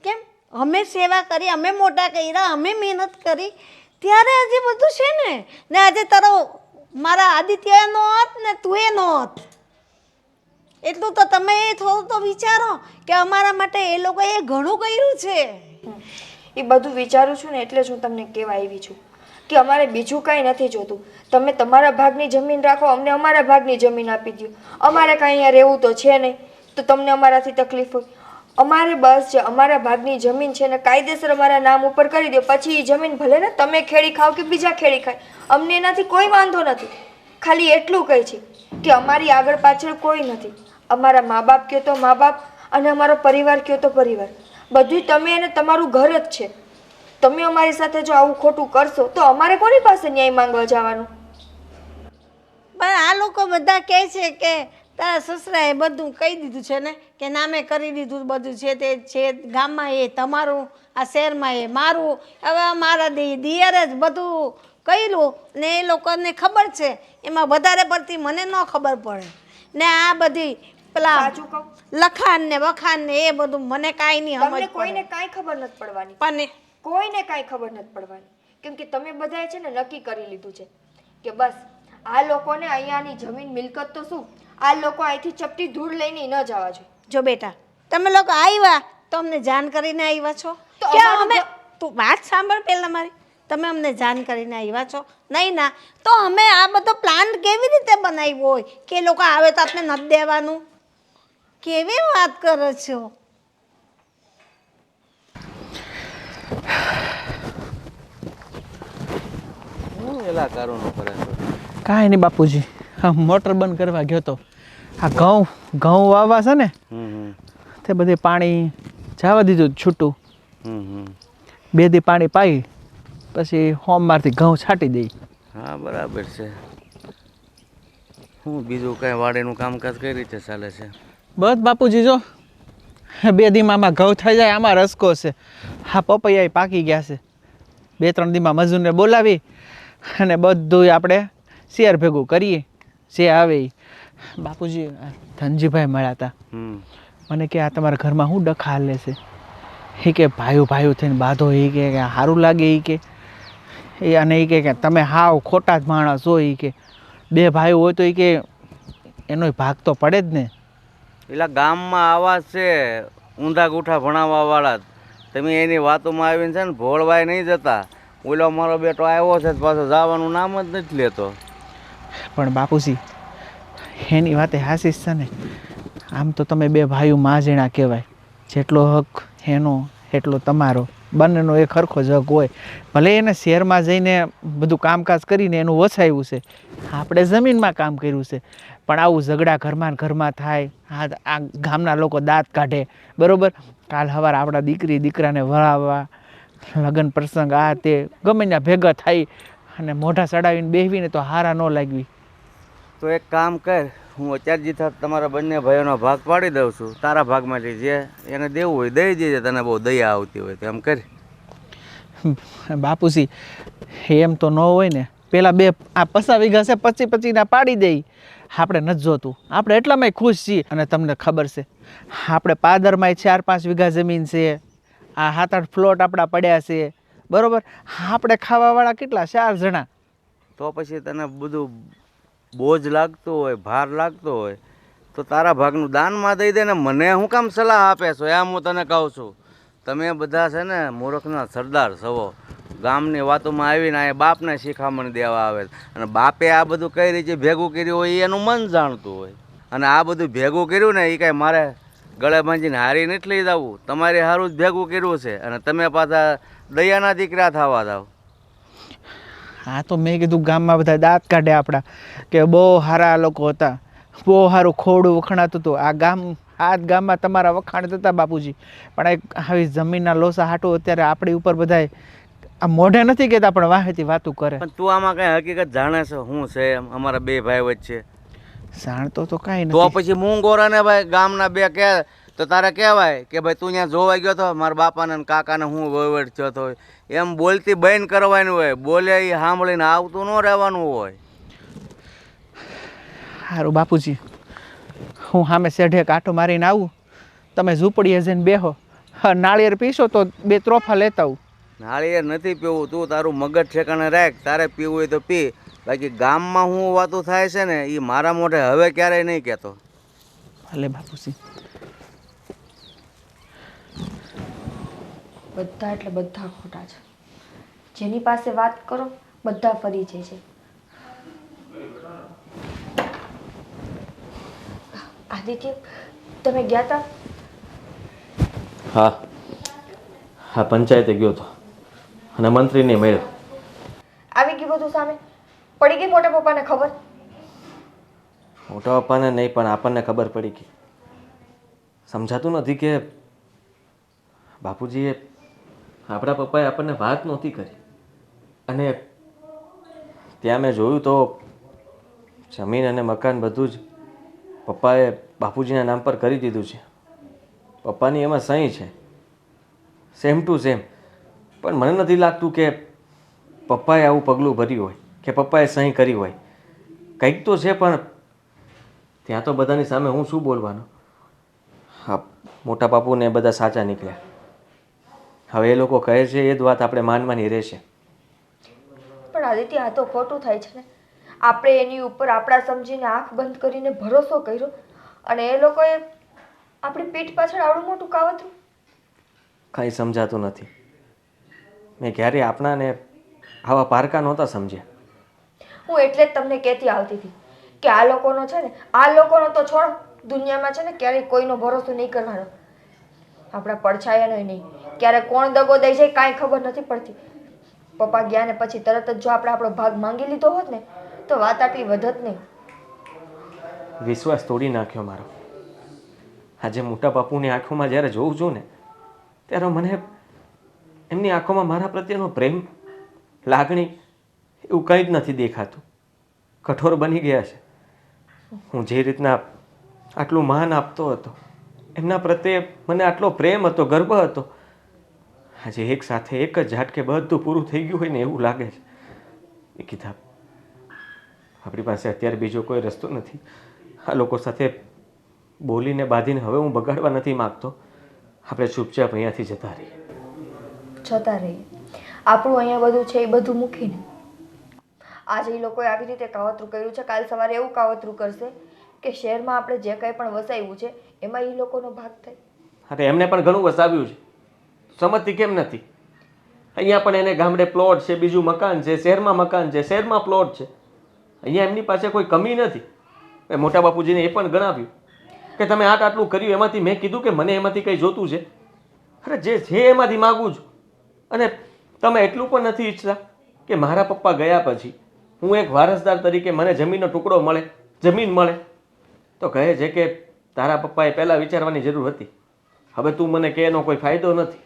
કેમ? અમે સેવા કરી, અમે મોટા કર્યા, અમે મહેનત કરી, ત્યારે આજે બધું છે ને આજે તારો મારા આદિત્ય નો હોત ને તું એ નો હોત. એટલું તો તમે થોડું તો વિચારો કે અમારા માટે એ લોકોએ ઘણું કર્યું છે. એ બધું વિચારું છું ને એટલે જ હું તમને કહેવા આવી છું કે અમારે બીજું કાંઈ નથી જોતું. તમે તમારા ભાગની જમીન રાખો, અમને અમારા ભાગની જમીન આપી દો. અમારે કાંઈ અહીંયા રહેવું તો છે નહીં, તો તમને અમારાથી તકલીફ હોય. અમારે બસ છે, અમારા ભાગની જમીન છે ને કાયદેસર અમારા નામ ઉપર કરી દો. પછી એ જમીન ભલે ને તમે ખેડી ખાઓ કે બીજા ખેડી ખાય, અમને એનાથી કોઈ વાંધો નથી. ખાલી એટલું કહે છે કે અમારી આગળ પાછળ કોઈ નથી. અમારા મા બાપ કહો તો મા બાપ અને અમારો પરિવાર કહો તો પરિવાર, બધું તમે અને તમારું ઘર જ છે. તમે અમારી સાથે જો આવું ખોટું કરશો તો અમારે કોની પાસે ન્યાય માંગવા જવાનું? પણ આ લોકો બધા કહે છે કે તારા સસરાએ બધું કહી દીધું છે ને, કે નામે કરી દીધું બધું છે તે છે, ગામમાં એ તમારું, આ શહેરમાં એ મારું. હવે મારા દિયરે જ બધું કર્યું ને એ લોકોને ખબર છે, એમાં વધારે પડતી મને ન ખબર પડે ને આ બધી પેલા સાચું કહું, લખાણ ને વખાણ ને એ બધું મને કાંઈ નહીં તમને સમજ કોઈને કાંઈ ખબર નથી પડવાની. પણ કોઈને કાંઈ ખબર નથી પડવાની, કેમ કે તમે બધાએ છે ને નક્કી કરી લીધું છે કે બસ આ લોકોને અહીંયાની જમીન મિલકત તો શું, આ લોકો અહીંથી ચપટી ધૂળ લઈને ન જવા જોઈએ. જો બેટા, તમે લોકો આવ્યા તો અમને જાણ કરીને આવ્યા છો તો કે અમારું અમે, તું વાત સાંભળ પહેલા મારી, તમે અમને જાણ કરીને આવ્યા છો નહીં ના તો અમે આ બધો પ્લાન કેવી રીતે બનાવ્યો હોય કે એ લોકો આવે તો આપણે નથી દેવાનું? કેવી વાત કરો છો? હું એલા કારોનો કરે છે? કાંઈ નહીં બાપુજી, હા મોટર બંધ કરવા ગયો તો આ ઘઉં વાવવા છે ને તે બધે પાણી જવા દીધું છૂટું. 2 દી પાણી પાઈ પછી સોમવારથી ઘઉં છાંટી દઈ. હા બરાબર છે. હું બીજું કાંઈ વાડીનું કામકાજ કઈ રીતે ચાલે છે? બસ બાપુજી જો 2 દીમાં આમાં ઘઉં થઈ જાય, આમાં રસકો છે. હા પપૈયા પાકી ગયા છે. 2-3 દીમાં મજૂરને બોલાવી અને બધું આપણે શેર ભેગું કરીએ જે આવે એ. બાપુજી ધનજીભાઈ મળ્યા હતા, મને કે આ તમારા ઘરમાં શું ડખા હાલે છે? એ કે ભાઈઓ થઈને બાંધો, એ કે સારું લાગે એ કે એ, અને એ કે તમે હાવ ખોટા જ માણસ હોય એ કે 2 ભાઈઓ હોય તો એ કે એનો ભાગ તો પડે જ ને. પેલા ગામમાં આવા છે ઊંધા ગૂઠા ભણાવવા વાળા, તમે એની વાતોમાં આવીને છે ને ભોળવાય નહીં જતા. ઓલો મારો બેટો આવ્યો છે પાછો જવાનું નામ જ નથી લેતો. પણ બાપુજી એની વાતે હાસીસ છે ને, આમ તો તમે 2 ભાઈઓ માં જેણા કહેવાય. જેટલો હક એનો એટલો તમારો, બંનેનો એક સરખો જ હક હોય. ભલે એને શહેરમાં જઈને બધું કામકાજ કરીને એનું વસાવ્યું છે, આપણે જમીનમાં કામ કર્યું છે, પણ આવું ઝઘડા ઘરમાં થાય, આ ગામના લોકો દાંત કાઢે, બરાબર? કાલ સવારે આપણા દીકરાને વળાવવા, લગ્ન પ્રસંગ આ તે ગમે ત્યાં ભેગા થાય અને મોઢા ચડાવીને બેસવીને તો હારા ન લાગવી. તો એક કામ કર, હું અત્યારે જીતા તમારા બંને ભાઈઓનો ભાગ પાડી દઉં છું. તારા ભાગમાંથી જે એને દેવું હોય દઈ દેજે, તને બહુ દયા આવતી હોય તો એમ કરી. બાપુજી એમ તો ન હોય ને, પેલા 2 આ 50 વીઘા છે 25-25 પાડી દઈ. આપણે નથી જોતું, આપણે એટલામાં ખુશ છીએ. અને તમને ખબર છે આપણે પાદરમાં 4-5 વીઘા જમીન છે, આ 7-8 પ્લોટ આપણા પડ્યા છે, બરાબર? આપણે ખાવાવાળા કેટલા? 4 જણા. તો પછી તને બધું બોજ લાગતો હોય, ભાર લાગતો હોય તો તારા ભાગનું દાનમાં દઈ દે ને. મને શું કામ સલાહ આપે છો એમ હું તને કહું છું. તમે બધા છે ને મૂર્ખના સરદાર છો. ગામની વાતોમાં આવીને આ બાપને શિખામણ દેવા આવે, અને બાપે આ બધું કઈ રીતે ભેગું કર્યું હોય એ એનું મન જાણતું હોય. અને આ બધું ભેગું કર્યું ને એ કાંઈ મારે ગળે બાંધીને હારી નથી લઈ જવું. તમારે સારું જ ભેગું કર્યું છે અને તમે પાછા દયાના દીકરા થવા જાવ. હા તો મેં કીધું ગામમાં બધા દાંત કાઢે આપણા કે બહુ સારા લોકો હતા, બહુ સારું ખોડું વખણાતું હતું. આ ગામમાં તમારા વખાણ થતા બાપુજી, પણ એક આવી જમીનના લોસા હાટું અત્યારે આપણી ઉપર બધા આ મોઢે નથી કહેતા પણ વાહેથી વાતું કરે. પણ તું આમાં કઈ હકીકત જાણે છે શું છે એમ? અમારા 2 ભાઈ વચ્ચે જાણતો તો કાંઈ તો નથી. પછી હું ગોરાને ભાઈ ગામના 2 કહે તો તારે કહેવાય કે ભાઈ તું ત્યાં જોવા ગયો તો મારા બાપાને ને કાકાને હું વહીવટ થયો હતો એમ બોલતી બંધ કરવાનું હોય. બોલે એ સાંભળીને આવતું ન રહેવાનું હોય. સારું બાપુજી, હું સામે શેઢે કાંટો મારીને આવું, તમે ઝૂંપડીએ જઈને બેહો, નાળિયેર પીશો તો 2 ત્રોફા લેતા આવું. નાળિયેર નથી પીવું, તું તારું મગજ ઠેકાણે રાખ. તારે પીવું હોય તો પી. બાકી ગામમાં હું વાતું થાય છે ને એ મારા મોઢે હવે ક્યારેય નહીં કહેતો. ભલે બાપુજી. બધા એટલે બધા ખોટા છે. જેની પાસે વાત કરો બધા ફરી જાય છે. આદિત્ય, તમે ગયા હતા? હા પંચાયતે ગયો હતો અને મંત્રીને મળ્યો. આવી ગયું બધું સામે? પડી ગઈ મોટા પપ્પાને ખબર? મોટા પપ્પાને નહીં પણ આપણને ખબર પડી કે સમજાતું નથી કે બાપુજીએ આપણા પપ્પાએ આપણને વાત નહોતી કરી. અને ત્યાં મેં જોયું તો જમીન અને મકાન બધું જ પપ્પાએ બાપુજીના નામ પર કરી દીધું છે. પપ્પાની એમાં સહી છે, સેમ ટુ સેમ. પણ મને નથી લાગતું કે પપ્પાએ આવું પગલું ભર્યું હોય કે પપ્પાએ સહી કરી હોય. કંઈક તો છે, પણ ત્યાં તો બધાની સામે હું શું બોલવાનો. હા, મોટા બાપુને બધા સાચા નીકળ્યા. હવે એ લોકો કહે છે એ જ વાત આપણે માનવાની રહેશે. પણ આદિત્ય, આ તો ખોટું થાય છે ને. આપણે એની ઉપર આપણા સમજીને આંખ બંધ કરીને ભરોસો કર્યો અને એ લોકોએ આપણી પીઠ પાછળ આવડું મોટું કાવતરું. કાંઈ સમજાતું નથી. મેં ક્યારેય આપણાને આવા પારકા નહોતા સમજ્યા. હું એટલે જ તમને કહેતી આવતી હતી કે આ લોકોનો છે ને, આ લોકોનો તો છોડ, દુનિયામાં છે ને ક્યારેય કોઈનો ભરોસો નહીં કરવાનો. આપણા પડછાયાનો નહીં. ક્યારે કોણ દગો દઈ જાય કાંઈ ખબર નથી પડતી. પપ્પા ગયા ને પછી તરત જ જો આપણે આપણો ભાગ માંગી લીધો હોત ને તો વાત આટલી વધત નહીં. વિશ્વાસ તોડી નાખ્યો મારો. આજે મોટા બાપુની આંખોમાં જ્યારે જોઉં છું ને ત્યારે મને એમની આંખોમાં મારા પ્રત્યેનો પ્રેમ, લાગણી એવું કંઈ જ નથી દેખાતું. કઠોર બની ગયા છે. હું જે રીતના આટલું માન આપતો હતો, એમના પ્રત્યે મને આટલો પ્રેમ હતો, ગર્વ હતો, આજે એક સાથે એક જ ઝાટકે બધું પૂરું થઈ ગયું હોય ને એવું લાગે છે. એ કીધા આપણી પાસે અત્યારે બીજો કોઈ રસ્તો નથી. આ લોકો સાથે બોલીને બાંધીને હવે હું બગાડવા નથી માગતો. આપણે ચૂપચાપ અહીંયાથી જતા રહીએ. જતા રહીએ. આપણું અહીંયા બધું છે એ બધું મૂકીને. આજે એ લોકોએ આવી રીતે કાવતરું કર્યું છે, કાલ સવારે એવું કાવતરું કરશે કે શહેરમાં આપણે જે કંઈ પણ વસાવ્યું છે એમાં એ લોકોનો ભાગ થાય. હા, તો એમને પણ ઘણું વસાવ્યું છે. સમજતી કેમ નથી? અહીંયા પણ એને ગામડે પ્લોટ છે, બીજું મકાન છે, શહેરમાં મકાન છે, શહેરમાં પ્લોટ છે. અહીંયા એમની પાસે કોઈ કમી નથી. એ મોટા બાપુજીને એ પણ ગણાવ્યું કે તમે આટલું કર્યું. એમાંથી મેં કીધું કે મને એમાંથી કંઈ જોતું છે? અરે જે છે એમાંથી માગું છું. અને તમે એટલું પણ નથી ઈચ્છતા કે મારા પપ્પા ગયા પછી હું એક વારસદાર તરીકે મને જમીનનો ટુકડો મળે, જમીન મળે. તો કહે છે કે તારા પપ્પાએ પહેલાં વિચારવાની જરૂર હતી. હવે તું મને કે એનો કોઈ ફાયદો નથી.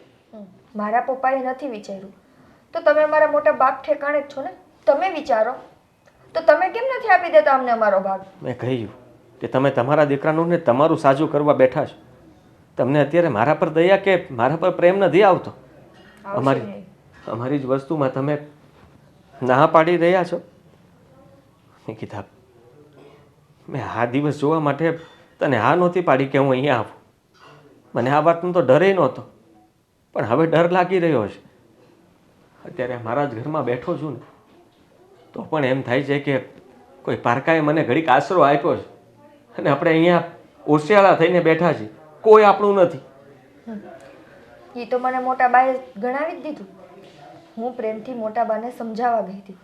મારા પપ્પાએ નથી વિચાર્યું તો તમે અમારા મોટા બાપ ઠેકાણે જ છો ને. તમે વિચારો તો તમે કેમ નથી આપી દેતા અમને અમારો ભાગ? મેં કહ્યું કે તમે તમારા દીકરાનું ને તમારું સાજું કરવા બેઠા છો. તમને અત્યારે મારા પર દયા કે મારા પર પ્રેમ નથી આવતો. અમારી જ વસ્તુમાં તમે ના પાડી રહ્યા છો. નિકિતા, મેં આ દિવસ જોવા માટે તને હા નહોતી પાડી કે હું અહીંયા આવું. મને આ વાતનો તો ડરે નહોતો, પણ હવે ડર લાગી રહ્યો છે. અત્યારે મારા જ ઘરમાં બેઠો છું ને તો પણ એમ થાય છે કે કોઈ પારકાએ મને ઘડીક આશરો આપ્યો છે અને આપણે અહીંયા ઓશિયાળા થઈને બેઠા છીએ. કોઈ આપણું નથી. એ તો મને મોટા બાએ ગણાવી જ દીધું. હું પ્રેમથી મોટા બાને સમજાવવા ગઈ હતી.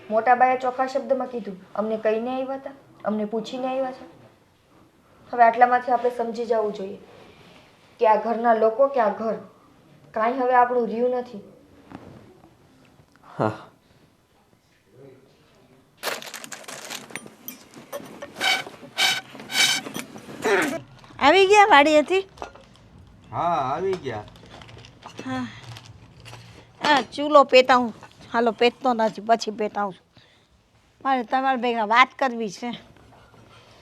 મોટા બાએ ચોખ્ખા શબ્દમાં કીધું, અમને કહીને આવ્યા હતા, અમને પૂછીને આવ્યા છે. હવે આટલામાંથી આપણે સમજી જવું જોઈએ કે આ ઘરના લોકો કે આ ઘર કાંઈ હવે આપણું રહ્યું નથી. હા, આવી ગયા વાડીએથી? હા, આવી ગયા. હા હા, ચૂલો પેટાવું. હાલો, પેટતો નથી, પછી પેટાવું છું. મારે તમારા ભેગા વાત કરવી છે.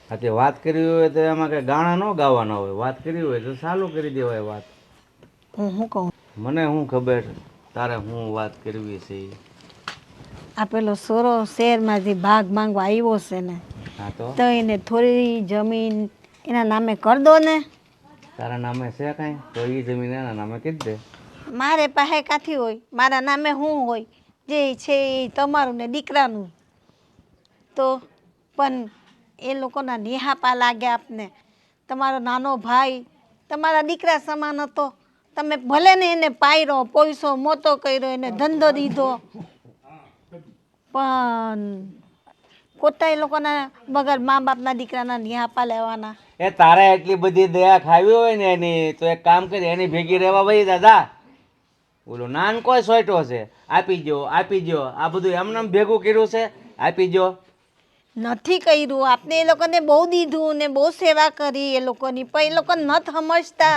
હા, તે વાત કરવી હોય તો એમાં કઈ ગાણા ન ગાવાના હોય. વાત કરવી હોય તો ચાલુ કરી દેવાય વાત. હું શું કહું? મને શું ખબર તારે હું વાત કરવી છે? આ પેલો સોરો શહેરમાંથી ભાગ માંગવા આવ્યો છે ને, હા તો એને થોડી જમીન એના નામે કરી દો ને. તારા નામે છે કાંઈ? તો એ જમીન એના નામે કરી દે. મારે પાસે કાથી હોય? મારા નામે શું હોય? જે છે એ તમારું ને દીકરાનું. તો પણ એ લોકોના નિહાપા લાગ્યા આપને. તમારો નાનો ભાઈ તમારા દીકરા સમાન હતો. તમે ભલે ને એને પાયરો, પૈસો મોટો કર્યો, એને ધંધો દીધો, પણ ખોટા એ લોકોના વગર મા બાપના દીકરાના નિહાપા લેવાના. એ તારે એટલી બધી દયા ખાવી હોય ને એની, તો એક કામ કરી એની ભેગી રહેવા ભાઈ દાદા. બોલો નાન કોઈ સોયટો છે, આપી જો આપી જો. આ બધું એમને ભેગું કર્યું છે, આપી જો. નથી કર્યું. આપને એ લોકોને બહુ દીધું ને બહુ સેવા કરી એ લોકોની, પણ એ લોકો નથી સમજતા.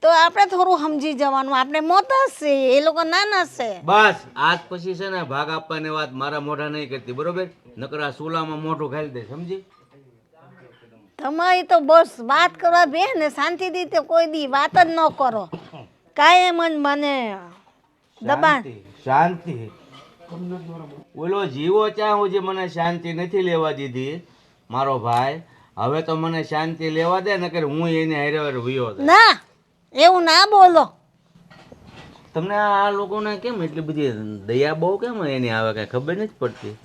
તો આપણે થોડું સમજી જવાનું. આપણે મોટા છે, એ લોકો નાના છે. બસ આજ પછી છે ને ભાગ આપવાની વાત મારા મોઢા નહીં કરતી, બરોબર? નકરા સુલામાં મોઢું ખાલી દે, સમજી? તમારી તો બસ વાત કરવા બે ને શાંતિથી તો કોઈ દી વાત જ ન કરો. કાયમ જ મને દબાણ. શાંતિ. ઓલો જીવો ચા જે મને શાંતિ નથી લેવા દીધી મારો ભાઈ, હવે તો મને શાંતિ લેવા દે, નકર હું એને હારે વયો જાઉં. ના, એવું ના બોલો. તમને આ લોકોને કેમ એટલી બધી દયા બહુ કેમ એની આવે, કઈ ખબર નથી પડતી.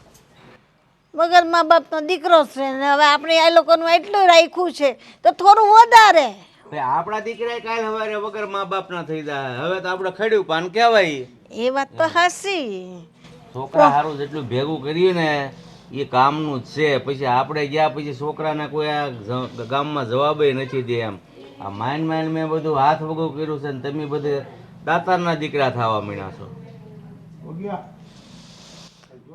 વગર મા બાપનો દીકરો છે ને હવે આપણે આ લોકોનું એટલું રાખ્યું છે તો થોડું વધારે. આપણા દીકરા કાલ સવારે વગર મા બાપ ના થઈ જાય, હવે તો આપણે ખડ્યું પાન કહેવાય. એ વાત તો હાસી. છોકરા સારું જેટલું ભેગું કર્યું ને એ કામનું જ છે. પછી આપણે ગયા પછી છોકરાને કોઈ આ ગામમાં જવાબ નથી દે એમ. આ માઇન મેં બધું હાથ વગું કર્યું છે ને તમે બધે દાતારના દીકરા થવા માંડ્યા છો.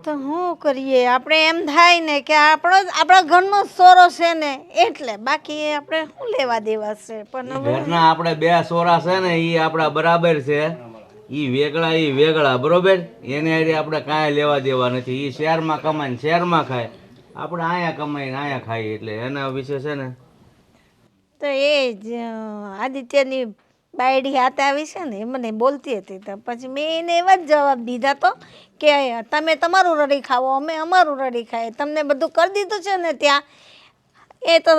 તો શું કરીએ? આપણે એમ થાય ને કે આપણા ઘરનો સોરો છે ને એટલે, બાકી આપણે શું લેવા દેવા છે? પણ ઘરના આપણે બે સોરા છે ને એ આપણા બરાબર છે. એ વેગળા બરોબર, એને હારે આપણે કાંઈ લેવા દેવા નથી. એ શહેરમાં કમાઈને શહેરમાં ખાય, આપણે અહીંયા કમાઈને અહીંયા ખાઈએ, એટલે એના વિશે છે ને. તો એ જ આદિત્યની બાયડી હાથ આવી છે ને, એ મને બોલતી હતી. તો પછી મેં એને એવા જ જવાબ દીધા તો કે તમે તમારું રડી ખાવો, અમે અમારું રડી ખાઈએ. તમને બધું કરી દીધું છે ને ત્યાં. એ તો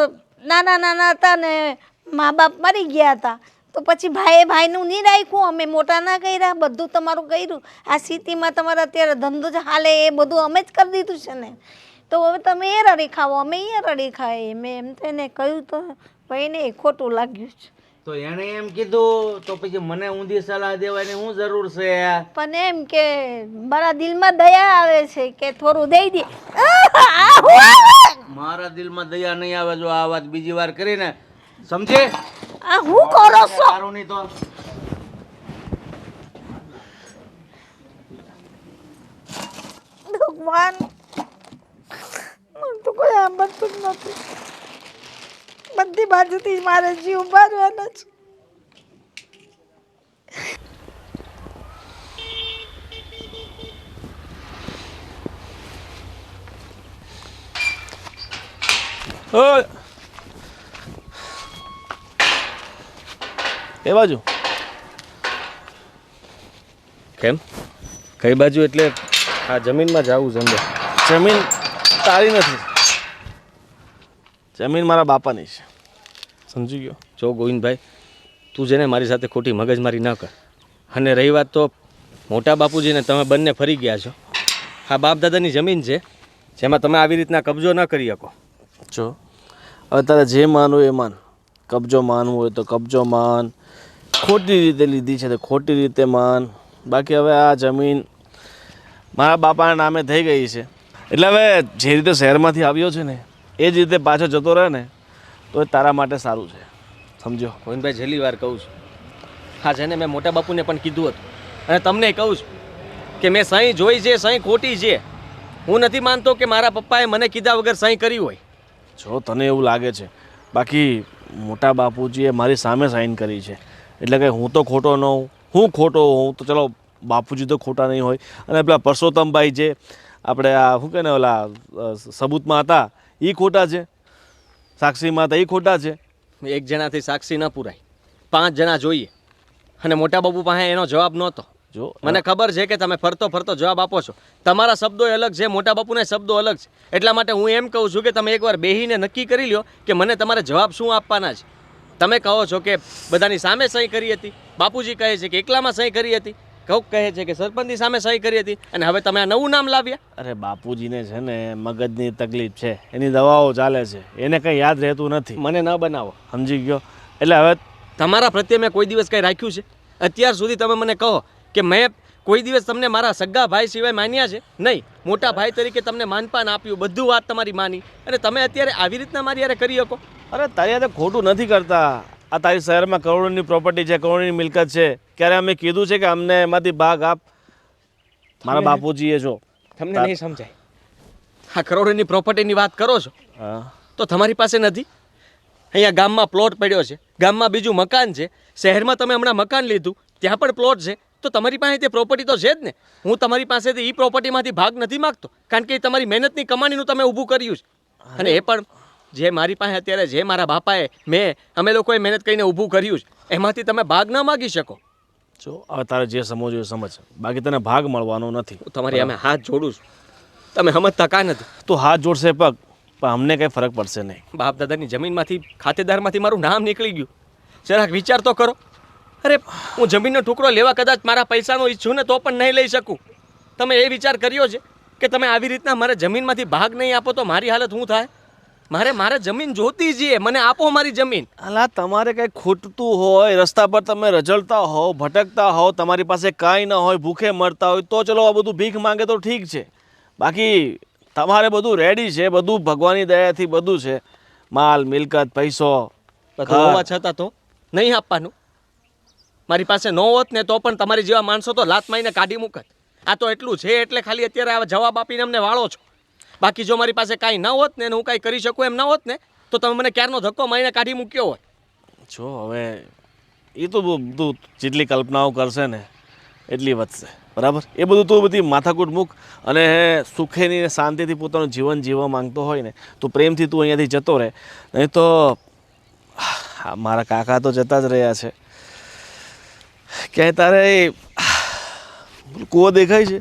નાના હતા ને મા બાપ મરી ગયા હતા, તો પછી ભાઈનું નહીં રાખ્યું. અમે મોટા ના કર્યા, બધું તમારું કર્યું. આ સિટીમાં તમારા અત્યારે ધંધો જ હાલે એ બધું અમે જ કરી દીધું છે ને. તો હવે તમે એ રડી ખાવો, અમે એ રડી ખાઈએ. મેં એમ તો એને કહ્યું તો ભાઈને ખોટું લાગ્યું છે. તો એને એમ કીધું તો પછી મને ઊંધી સલાહ દેવાની શું જરૂર છે? પણ એમ કે મારા દિલમાં દયા આવે છે કે થોડું દઈ દે. મારા દિલમાં દયા નહીં આવે જો આ વાત બીજી વાર કરીને, સમજે? આ હું કરો છો? સારું નહીં તો ભગવાન, મને તો કોઈ સાંભળતું જ નથી. બધી બાજુથી મારે જીવ બારવાનો છે. એ બાજુ કેમ? કઈ બાજુ એટલે આ જમીનમાં જવું છે? જમીન તારી નથી, જમીન મારા બાપાની છે. સમજી ગયો? જો ગોવિંદભાઈ, તું જેને મારી સાથે ખોટી મગજમારી ન કર. અને રહી વાત તો મોટા બાપુજીને તમે બંને ફરી ગયા છો. આ બાપ દાદાની જમીન છે જેમાં તમે આવી રીતના કબજો ન કરી શકો. જો હવે તારે જે માનવું એ માન. કબજો માનવું હોય તો કબજો માન, ખોટી રીતે લીધી છે તો ખોટી રીતે માન. બાકી હવે આ જમીન મારા બાપાના નામે થઈ ગઈ છે, એટલે હવે જે રીતે શહેરમાંથી આવ્યો છે ને એ જ રીતે પાછો જતો રહે ને તો એ તારા માટે સારું છે. સમજો ગોવિંદભાઈ? છેલ્લી વાર કહું છું, હા છે ને મેં મોટા બાપુને પણ કીધું હતું અને તમને કહું છું કે મેં સહી જોઈ છે, સહી ખોટી છે. હું નથી માનતો કે મારા પપ્પાએ મને કીધા વગર સહી કરી હોય. જો તને એવું લાગે છે, બાકી મોટા બાપુજીએ મારી સામે સાઈન કરી છે, એટલે કે હું તો ખોટો ન હોઉં. હું ખોટો હોઉં તો ચલો બાપુજી તો ખોટા નહીં હોય. અને પેલા પરસોત્તમભાઈ જે આપણે આ શું કહે ને ઓલા સબૂતમાં હતા એ ખોટા છે, સાક્ષીમાં હતા એ ખોટા છે. એક જણાથી સાક્ષી ન પુરાય, 5 જણા જોઈએ. અને મોટા બાપુ પાસે એનો જવાબ નહોતો. જો મને ખબર છે કે તમે ફરતો જવાબ આપો છો. તમારા શબ્દો અલગ છે, મોટા બાપુના શબ્દો અલગ છે. એટલા માટે હું એમ કહું છું કે તમે એકવાર બેહીને નક્કી કરી લ્યો કે મને તમારે જવાબ શું આપવાના છે. તમે કહો છો કે બધાની સામે સહી કરી હતી, બાપુજી કહે છે કે એકલામાં સહી કરી હતી, કોક કહે છે કે સરપંચની સામે સહી કરી હતી, અને હવે તમે આ નવું નામ લાવ્યા. અરે બાપુજીને છે ને મગજની તકલીફ છે, એની દવાઓ ચાલે છે, એને કંઈ યાદ રહેતું નથી. મને ન બનાવો, સમજી ગયો? એટલે હવે તમારા પ્રત્યે મેં કોઈ દિવસ કંઈ રાખ્યું છે? અત્યાર સુધી તમે મને કહો કે મેં કોઈ દિવસ તમને મારા સગા ભાઈ સિવાય માન્યા છે? નહીં. મોટા ભાઈ તરીકે તમને માનપાન આપ્યું, બધું વાત તમારી માની, અને તમે અત્યારે આવી રીતના મારી યારે કરી શકો? અરે તારી યાર ખોટું નથી કરતા. આ તારી શહેરમાં કરોડોની પ્રોપર્ટી છે, કરોડોની મિલકત છે, ક્યારે અમે કીધું છે કે અમને એમાંથી ભાગ આપ? મારા બાપુજીએ જો તમને નહીં સમજાય. આ કરોડોની પ્રોપર્ટીની વાત કરો છો હા તો તમારી પાસે નથી? અહીંયા ગામમાં પ્લોટ પડ્યો છે, ગામમાં બીજું મકાન છે, શહેરમાં તમે હમણાં મકાન લીધું ત્યાં પણ પ્લોટ છે, તો તમારી પાસે તે પ્રોપર્ટી તો છે જ ને. હું તમારી પાસેથી એ પ્રોપર્ટીમાંથી ભાગ નથી માગતો, કારણ કે એ તમારી મહેનતની કમાણીનું તમે ઊભું કર્યું છે. અને એ પણ જે મારી પાસે અત્યારે જે મારા બાપાએ અમે લોકોએ મહેનત કરીને ઊભું કર્યું છે એમાંથી તમે ભાગ ન માગી શકો. જો હવે તારે જે સમજવું એ સમજ, બાકી તને ભાગ મળવાનો નથી. હું તમારી અમે હાથ જોડું છું, તમે સમજતા કાં નથી. તું હાથ જોડશે પગ, પણ અમને કંઈ ફરક પડશે નહીં. બાપ દાદાની જમીનમાંથી ખાતેદારમાંથી મારું નામ નીકળી ગયું. જરાક વિચાર તો કરો. અરે હું જમીનનો ટુકડો લેવા કદાચ મારા પૈસાનો ઈચ્છું ને તો પણ નહીં લઈ શકું. તમે એ વિચાર કર્યો છે કે તમે આવી રીતના મારે જમીનમાંથી ભાગ નહીં આપો તો મારી હાલત શું થાય? મારે જમીન જોતી છે, મને આપો મારી જમીન. અલા તમારે કંઈ ખૂટતું હોય, રસ્તા પર તમે રજળતા હોવ, ભટકતા હોવ, તમારી પાસે કાંઈ ન હોય, ભૂખે મરતા હોય તો ચલો આ બધું ભીખ માંગે તો ઠીક છે. બાકી તમારે બધું રેડી છે, બધું ભગવાનની દયાથી બધું છે, માલ મિલકત પૈસો બધું હોવા છતાં તો નહીં આપવાનું. મારી પાસે ન હોત ને તો પણ તમારી જેવા માણસો તો લાત મારીને કાઢી મૂકત. આ તો એટલું છે એટલે ખાલી અત્યારે આ જવાબ આપીને અમને વાળો છો. બાકી જો મારી પાસે કાંઈ ન હોત ને હું કાંઈ કરી શકું એમ ન હોત ને તો તમે મને ક્યારનો ધક્કો મારીને કાઢી મૂક્યો હોય. જો હવે એ તો તું જેટલી કલ્પનાઓ કરશે ને એટલી વધશે, બરાબર? એ બધું તું બધી માથાકૂટ મૂક અને સુખેની શાંતિથી પોતાનું જીવન જીવવા માંગતો હોય ને તો પ્રેમથી તું અહીંયાથી જતો રહે. નહીં તો મારા કાકા તો જતા જ રહ્યા છે. ક્યાંય તારે કૂવો દેખાય છે?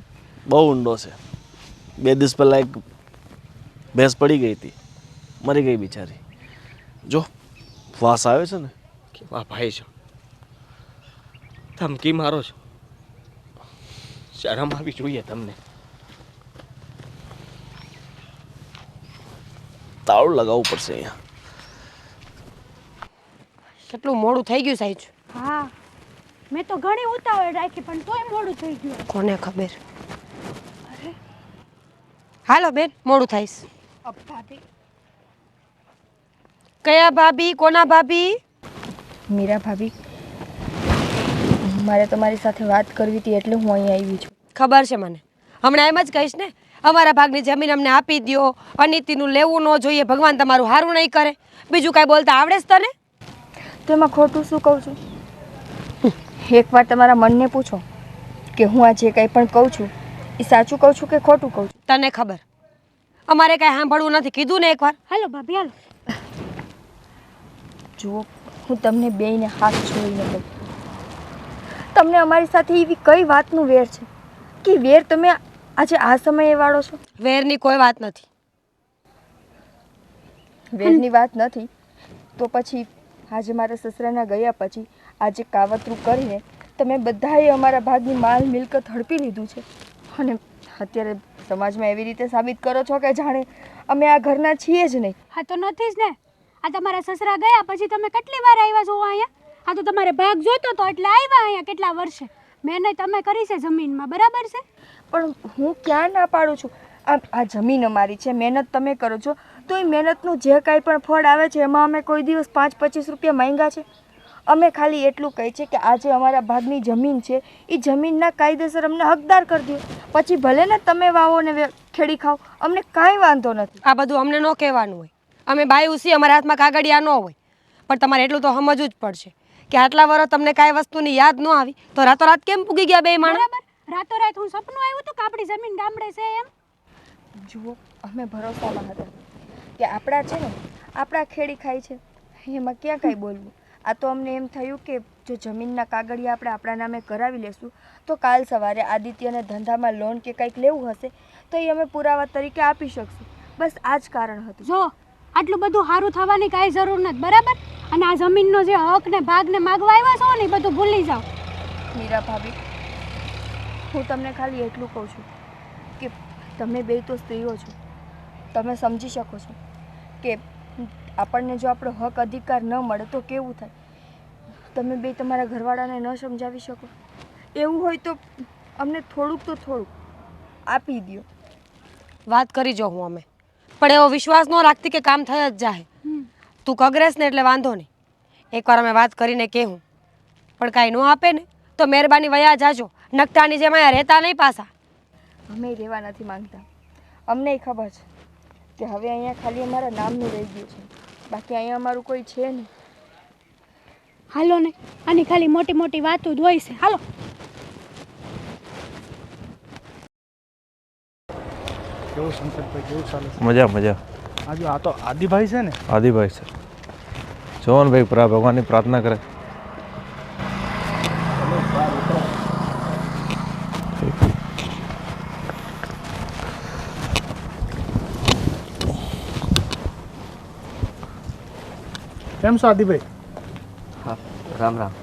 બહુ ઊંડો છે. 2 દિવસ પહેલાં એક ભેંસ પડી ગઈ હતી, મરી ગઈ બિચારી. જો વાસ આવે છે ને. કેવા ભાઈ છો, ધમકી મારો છો, શરમ આવી જોઈએ તમને. તાળું લગાવવું પડશે અહીંયા. કેટલું મોડું થઈ ગયું સાહેબ. હા, મેં તો ઘણી ઉતાવળ રાખી પણ તોય મોડું થઈ ગયું. કોને ખબર. હાલો બેન, મોડું થાઈશ. ભાભી, કયા ભાભી? કોના ભાભી? મીરા ભાભી, મારે તમારી સાથે વાત કરવી હતી એટલે હું અહીં આવી છું. ખબર છે મને. હમણાં એમ જ કહીશ ને, અમારા ભાગની જમીન અમને આપી દો, અનિતિનું લેવું ન જોઈએ, ભગવાન તમારું સારું નહીં કરે. બીજું કાંઈ બોલતા આવડે છે તને? તો એમાં ખોટું શું કહું છું? એકવાર તમારા મનને પૂછો કે હું આ જે કંઈ પણ કહું છું એ સાચું કહું છું કે ખોટું કહું છું. તને ખબર, અમારે કાંઈ સાંભળવું નથી. કીધું ને એકવાર. હાલો ભાભી હાલો. જુઓ, હું તમને બેયને હાથ જોઈને કહું, તમને અમારી સાથે એવી કઈ વાતનું વેર છે કે વેર તમે આજે આ સમયે વાળો છો? વેરની કોઈ વાત નથી. વેરની વાત નથી તો પછી આજે મારા સસરાના ગયા પછી આજે કાવતરું કરીને તમે બધાએ અમારા ભાગની માલ મિલકત હડપી લીધું છે અને અત્યારે સમાજમાં એવી રીતે સાબિત કરો છો કે જાણે અમે આ ઘરના છીએ જ નહીં. હા તો નથી જ ને. આ તમારા સસરા ગયા પછી તમે કેટલી વાર આવ્યા છો અહીંયા? આ તો તમારે ભાગ જોતો તો એટલે આવ્યા અહીંયા કેટલા વર્ષે. મહેનત તમે કરી છે જમીનમાં, બરાબર છે? પણ હું ક્યાં ના પાડું છું? આ જમીન અમારી છે, મહેનત તમે કરો છો, તો એ મહેનતનું જે કાંઈ પણ ફળ આવે છે એમાં અમે કોઈ દિવસ 5-25 રૂપિયા માંગ્યા છે? અમે ખાલી એટલું કહી છે કે આજે અમારા ભાગની જમીન છે એ જમીનના કાયદેસર અમને હકદાર કરી દો, પછી ભલે ને તમે વાવો ને ખેડી ખાઓ, અમને કાંઈ વાંધો નથી. આ બધું અમને ન કહેવાનું હોય. અમે બાયું છીએ, અમારા હાથમાં કાગળિયા ન હોય. પણ તમારે એટલું તો સમજવું જ પડશે કે આટલા વર્ષ તમને કાંઈ વસ્તુની યાદ ન આવી તો રાતોરાત કેમ પૂગી ગયા બે માણસ? બરાબર. રાતોરાત હું સપનું આવ્યું હતું કે આપણી જમીન ગામડે છે એમ. જુઓ, અમે ભરોસામાં હતા કે આપણા છે ને આપણા ખેડી ખાય છે, એમાં ક્યાં કાંઈ બોલવું. આ તો અમને એમ થયું કે જો જમીનના કાગળિયા આપણે આપણા નામે કરાવી લેશું તો કાલ સવારે આદિત્યને ધંધામાં લોન કે કંઈક લેવું હશે તો એ અમે પુરાવા તરીકે આપી શકશું. બસ આ જ કારણ હતું. જો આટલું બધું સારું થવાની કાંઈ જરૂર નથી, બરાબર? અને આ જમીનનો જે હક ને ભાગ ને માગવા આવ્યા છો ને એ બધું ભૂલી જાઓ. મીરા ભાભી, હું તમને ખાલી એટલું કહું છું કે તમે બે તો સ્ત્રીઓ છો, તમે સમજી શકો છો કે આપણને જો આપણો હક અધિકાર ન મળે તો કેવું થાય. તમે બે તમારા ઘરવાળાને ન સમજાવી શકો? એવું હોય તો અમને થોડુંક તો થોડુંક આપી દો. વાત કરી જો હું અમે, પણ એવો વિશ્વાસ ન રાખતી કે કામ થઈ જ જાય. તું કગરેસ ને એટલે વાંધો નહીં, એકવાર અમે વાત કરીને કહેવું, પણ કાંઈ ન આપે ને તો મહેરબાની વયા જાજો. નકટાની જેમ અહીંયા રહેતા નહીં પાછા. અમે રહેવા નથી માંગતા, અમને ખબર છે કે હવે અહીંયા ખાલી અમારા નામનું રહી ગયું છે, બાકી અહીંયા અમારું કોઈ છે નહીં. હાલો ને, આની ખાલી મોટી મોટી વાતો જ હોય છે. હાલો. કેવું શંકરભાઈ, કેવું ચાલે છે? મજા મજા. આજે આ તો આદિભાઈ છે ને? આદિભાઈ છે. જો ને ભાઈ, ભગવાનની પ્રાર્થના કરે. કેમ છો આદિભાઈ? હા, રામ રામ.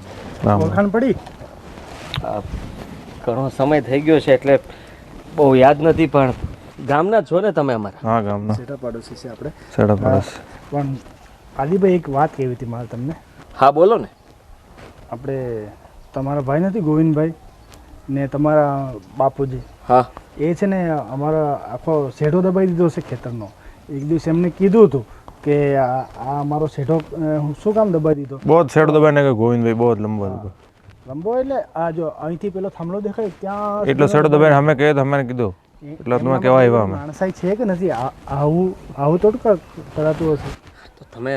રામ. ઓળખાણ પડી? ઘણો સમય થઈ ગયો છે એટલે બહુ યાદ નથી, પણ ગામના છો ને તમે અમારા? હા, ગામના. સેટા પાડોશી છે આપણે. સેટા પાડોશી. પણ આદિભાઈ એક વાત કહેવી હતી મારે તમને. હા, બોલો ને. આપણે તમારા ભાઈ નથી ગોવિંદભાઈ ને તમારા બાપુજી? હા. એ છે ને અમારા આખો શેઢો દબાઈ દીધો છે ખેતરનો. એક દિવસ એમને કીધું હતું કે આ અમારો શેઢો શું કામ દબાઈ દીધો? બહુ શેઢો દબાઈને કે ગોવિંદભાઈ બહુ લંબો હતો. લંબો એટલે આ જો અહીંથી પેલો થાંભલો દેખાય ત્યાં એટલો શેઢો દબાઈને અમે કહે તો અમે કીધું એટલે તમે કેવા આવ્યા અમે. માણસાઈ છે કે નથી? આવું આવું થોડું કરાતું હશે. તો તમે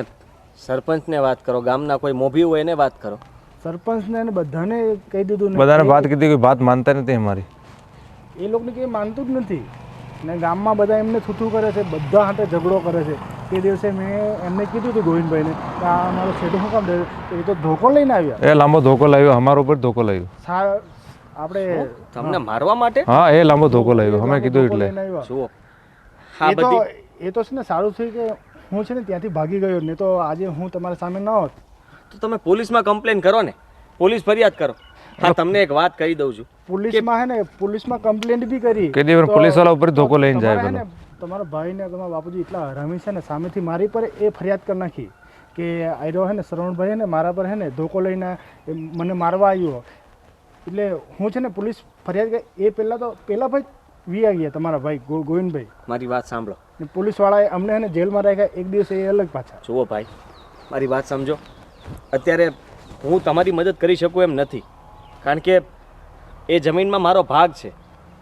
સરપંચને વાત કરો, ગામના કોઈ મોભી હોય એને વાત કરો. સરપંચને ને બધાને કહી દીધું. બધાને વાત કીધી, કોઈ વાત માનતા નથી અમારી. એ લોકોને કંઈ માનતું જ નથી ને ગામમાં બધા એમને થૂથું કરે છે, બધા હાથે ઝઘડો કરે છે. તે દિવસે મેં એમને કીધું હતું ગોવિંદભાઈને કે આ અમારો શેઢો શું કામ દે? એ તો ધોકો લઈને આવ્યા. એ લાંબો ધોકો લાવ્યો, અમારા ઉપર ધોકો લાવ્યો. આપણે તમને મારવા માટે? હા, એ લાંબો ધોકો લાવ્યો, અમે કીધું એટલે. જુઓ, એ તો છે ને સારું થયું કે હું છે ને ત્યાંથી ભાગી ગયો, ને તો આજે હું તમારા સામે ન હોત. તો તમે પોલીસમાં કમ્પ્લેન કરો ને, પોલીસ ફરિયાદ કરો. હા, તમને એક વાત કહી દઉં છું. પોલીસમાં હે ને, પોલીસમાં કમ્પ્લેન્ટ બી કરી. કે દિવસ પોલીસ વાળા ઉપર ધોકો લઈને જાય પેલો. તમારા ભાઈ ને તમારા બાપુજી એટલા હરામી છે ને, સામેથી મારી પર એ ફરિયાદ કરી નાખી કે આયરો હે ને શ્રવણભાઈ હે ને મારા પર હે ને ધોકો લઈને મને મારવા આવ્યો. એટલે હું છે ને પોલીસ ફરિયાદ કરી. એ પહેલાં ભાઈ વી ગયા તમારા ભાઈ ગોવિંદભાઈ. મારી વાત સાંભળો. પોલીસવાળાએ અમને હે ને જેલમાં રાખ્યા એક દિવસ, એ અલગ પાછા. જુઓ ભાઈ, મારી વાત સમજો. અત્યારે હું તમારી મદદ કરી શકું એમ નથી, કારણ કે એ જમીનમાં મારો ભાગ છે.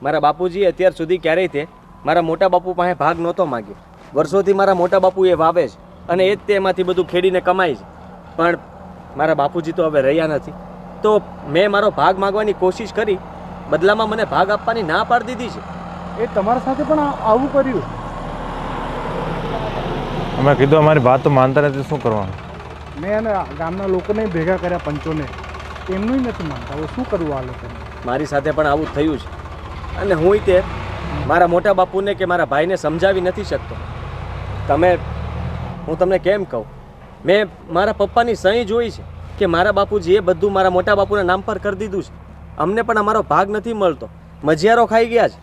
મારા બાપુજી અત્યાર સુધી ક્યારેય તે મારા મોટા બાપુ પાસે ભાગ નહોતો માગ્યો. વર્ષોથી મારા મોટા બાપુ એ વાવે છે અને એ જ તેમાંથી બધું ખેડીને કમાય છે. પણ મારા બાપુજી તો હવે રહ્યા નથી, તો મેં મારો ભાગ માગવાની કોશિશ કરી, બદલામાં મને ભાગ આપવાની ના પાડી દીધી છે. એ તમારા સાથે પણ આવું કર્યું? અમે કીધું અમારી વાત તો માનતા નથી, શું કરવાનું? મેં એને ગામના લોકોને ભેગા કર્યા, પંચોને, એમનું નથી માનતા. હવે શું કરવું આ લોકોને? મારી સાથે પણ આવું જ થયું છે અને હું તે મારા મોટા બાપુને કે મારા ભાઈને સમજાવી નથી શકતો. હું તમને કેમ કહું, મેં મારા પપ્પાની સહી જોઈ છે કે મારા બાપુજી એ બધું મારા મોટા બાપુના નામ પર કરી દીધું છે. અમને પણ અમારો ભાગ નથી મળતો, મજિયારો ખાઈ ગયા છે.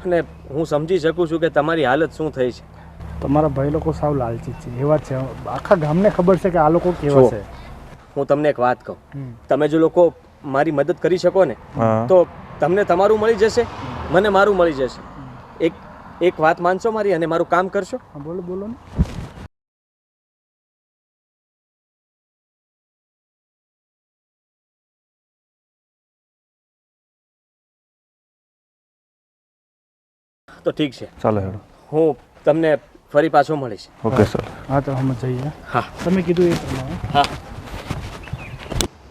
અને હું સમજી શકું છું કે તમારી હાલત શું થઈ છે. તમારા ભાઈ લોકો સાવ લાલચી છે, એવા છે. આખા ગામને ખબર છે કે આ લોકો કેવા છે. હું તમને એક વાત કહું, તમે જો લોકો મારી મદદ કરી શકો ને તો તમને તમારું મળી જશે, મને મારું મળી જશે. એક વાત માનશો મારી અને મારું કામ કરશો? બોલો બોલો ને. તો ઠીક છે, ચાલો હેડો. હું તમને ફરી પાછો મળીશ. Okay sir. હા, તો અમે જઈએ. હા, તમે કીધું એ પ્રમાણે. હા.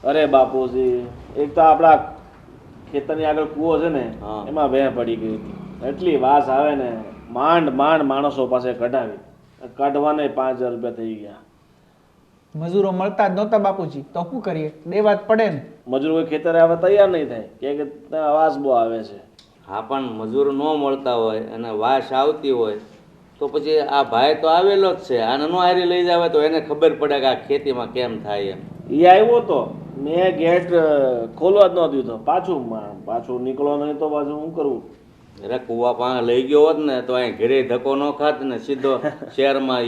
અરે બાપુજી, એક તો આપણા ખેતરની આગળ કૂવો છે ને, એમાં ભેં પડી ગઈ હતી. એટલી વાસ આવે ને, માંડ માણસો પાસે કઢાવી, કાઢવાને 5000 રૂપિયા થઈ ગયા. મજૂરો મળતા જ નહોતા બાપુજી, તો શું કરીએ? દેવા જ પડે ને. મજૂર કોઈ ખેતરે આવે તૈયાર નહીં થાય કે વાસ બહુ આવે છે. હા, પણ મજૂર ન મળતા હોય અને વાસ આવતી હોય તો પછી આ ભાઈ તો આવેલો જ છે, આને નો હારી લઈ જાવે તો એને ખબર પડે કે આ ખેતીમાં કેમ થાય એમ. એ આવ્યો તો મેં ગેટ ખોલવા જ ન દીધો. પાછું નીકળો નહીં તો પાછું શું કરવું? અરે કુવા પાસે લઈ ગયો હોત ને તો અહીં ઘરે ધક્કો ન ખાત ને સીધો શહેરમાં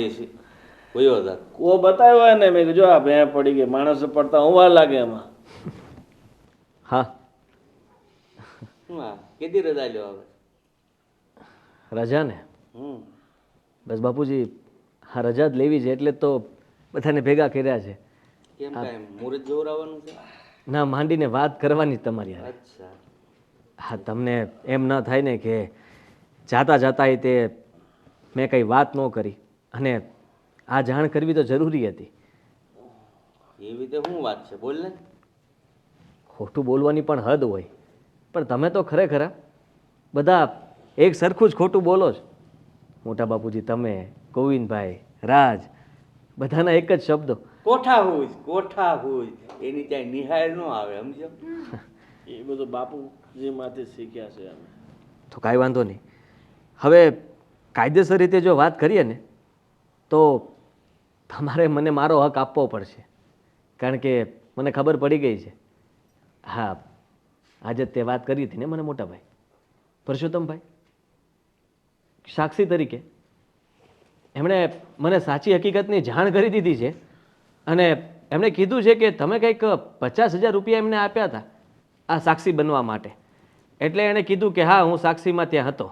વયો જાત. કૂવો બતાવ્યો હોય ને, મેં કીધું જો આ ભેં પડી ગઈ, માણસ પડતા હું વાર લાગે એમાં. હા, કેદી રજા લ્યો હવે? રજા ને? બસ બાપુજી, હા રજા જ લેવી છે એટલે તો બધાને ભેગા કર્યા છે. કેમ કાંઈ મુહૂર્ત જોવરાવાનું છે? ના, માંડીને વાત કરવાની તમારી હારે. અચ્છા. હા, તમને એમ ન થાય ને કે જાતા એ તે મેં કંઈ વાત ન કરી અને આ જાણ કરવી તો જરૂરી હતી. એવી રીતે શું વાત છે, બોલ ને. ખોટું બોલવાની પણ હદ હોય, પણ તમે તો ખરેખર બધા એક સરખું જ ખોટું બોલો છો. મોટા બાપુજી, તમે, ગોવિંદભાઈ, રાજ, બધાના એક જ શબ્દો. કોઠા હુજ એની ત્યાં નિહાળ ન આવે, સમજો. એ બધું બાપુજીમાંથી શીખ્યા છે અમે. તો કાંઈ વાંધો નહીં. હવે કાયદેસર રીતે જો વાત કરીએ ને તો તમારે મને મારો હક આપવો પડશે, કારણ કે મને ખબર પડી ગઈ છે. હા, આજે તે વાત કરી હતી ને મને મોટાભાઈ પરસોત્તમભાઈ સાક્ષી તરીકે, એમણે મને સાચી હકીકતની જાણ કરી દીધી છે અને એમણે કીધું છે કે તમે કંઈક 50,000 રૂપિયા એમને આપ્યા હતા આ સાક્ષી બનવા માટે. એટલે એણે કીધું કે હા, હું સાક્ષીમાં ત્યાં હતો.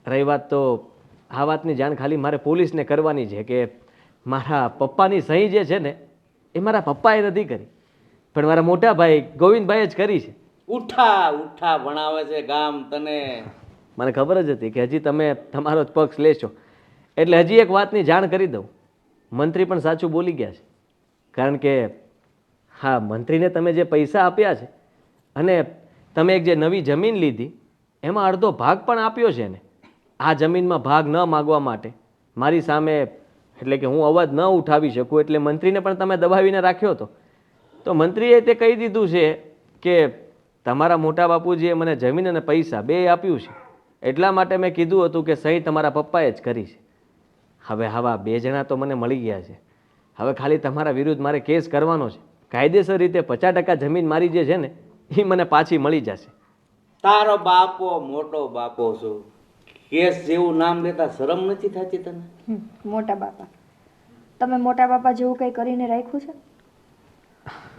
રહી વાત તો આ વાતની જાણ ખાલી મારે પોલીસને કરવાની છે કે મારા પપ્પાની સહી જે છે ને એ મારા પપ્પાએ નથી કરી, પણ મારા મોટા ભાઈ ગોવિંદભાઈએ જ કરી છે. ઉઠા ભણાવે છે ગામ તને. મને ખબર જ હતી કે હજી તમે તમારો જ પક્ષ લેશો, એટલે હજી એક વાતની જાણ કરી દઉં. મંત્રી પણ સાચું બોલી ગયા છે, કારણ કે હા, મંત્રીને તમે જે પૈસા આપ્યા છે અને તમે એક જે નવી જમીન લીધી એમાં અડધો ભાગ પણ આપ્યો છે ને. આ જમીનમાં ભાગ ન માગવા માટે મારી સામે, એટલે કે હું અવાજ ન ઉઠાવી શકું એટલે મંત્રીને પણ તમે દબાવીને રાખ્યો હતો. તો મંત્રીએ તે કહી દીધું છે કે તમારા મોટા બાપુજીએ મને જમીન અને પૈસા બે આપ્યું છે, એટલા માટે મેં કીધું હતું કે સહી તમારા પપ્પાએ જ કરી છે. હવે આવા 2 જણા તો મને મળી ગયા છે. હવે ખાલી તમારા વિરુદ્ધ મારે કેસ કરવાનો છે. કાયદેસર રીતે 50% જમીન મારી જે છે ને એ મને પાછી મળી જશે. તારો બાપો મોટો બાપો છું, કેસ જેવું નામ લેતા શરમ નથી થતી તને? મોટા બાપા, તમે મોટા બાપા જેવું કંઈ કરીને રાખ્યું છે?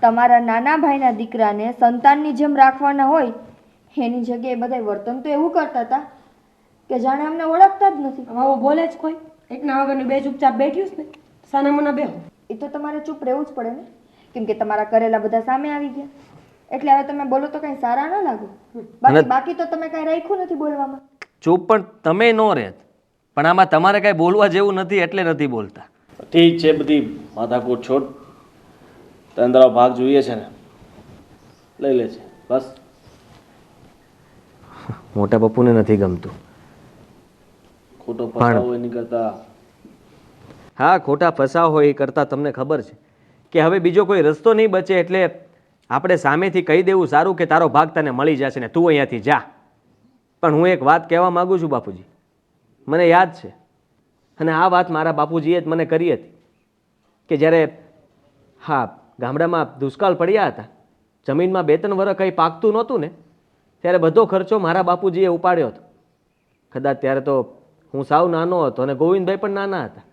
તમારા નાના ભાઈના દીકરાને સંતાનની જેમ રાખવાના હોય એની જગ્યાએ બધા વર્તન તો એવું કરતા હતા કે જાણે અમને ઓળખતા જ નથી. હવે બોલે જ કોઈ એકના વગરની બે ચૂપચાપ બેઠ્યું જ ને, સાના મના બેહો. એ તો તમારે ચૂપ રહેવું જ પડે ને, કેમ કે તમારા કરેલા બધા સામે આવી ગયા. એટલે હવે તમે બોલો તો કઈ સારા ન લાગો. બાકી તો તમે કઈ રાખ્યું નથી બોલવામાં. ચૂપ પણ તમે ન રહેત, પણ આમાં તમારે કાંઈ બોલવા જેવું નથી એટલે નથી બોલતા. ઠીક છે, બધી માથાકૂટ છોડ. તંદરો ભાગ જોઈએ છે ને, લઈ લે છે બસ. મોટા પપ્પુને નથી ગમતું. ખોટો ફસાવો એની કરતા. હા, ખોટા ફસાવ હોય એ કરતાં તમને ખબર છે કે હવે બીજો કોઈ રસ્તો નહીં બચે, એટલે આપણે સામેથી કહી દેવું સારું કે તારો ભાગ તને મળી જશે ને તું અહીંયાથી જા. પણ હું એક વાત કહેવા માગું છું બાપુજી, મને યાદ છે અને આ વાત મારા બાપુજીએ જ મને કરી હતી કે જ્યારે હા ગામડામાં દુષ્કાળ પડ્યા હતા, જમીનમાં 2-3 વર્ષ કંઈ પાકતું નહોતું ને, ત્યારે બધો ખર્ચો મારા બાપુજીએ ઉપાડ્યો હતો. કદાચ ત્યારે તો હું સાવ નાનો હતો અને ગોવિંદભાઈ પણ નાના હતા.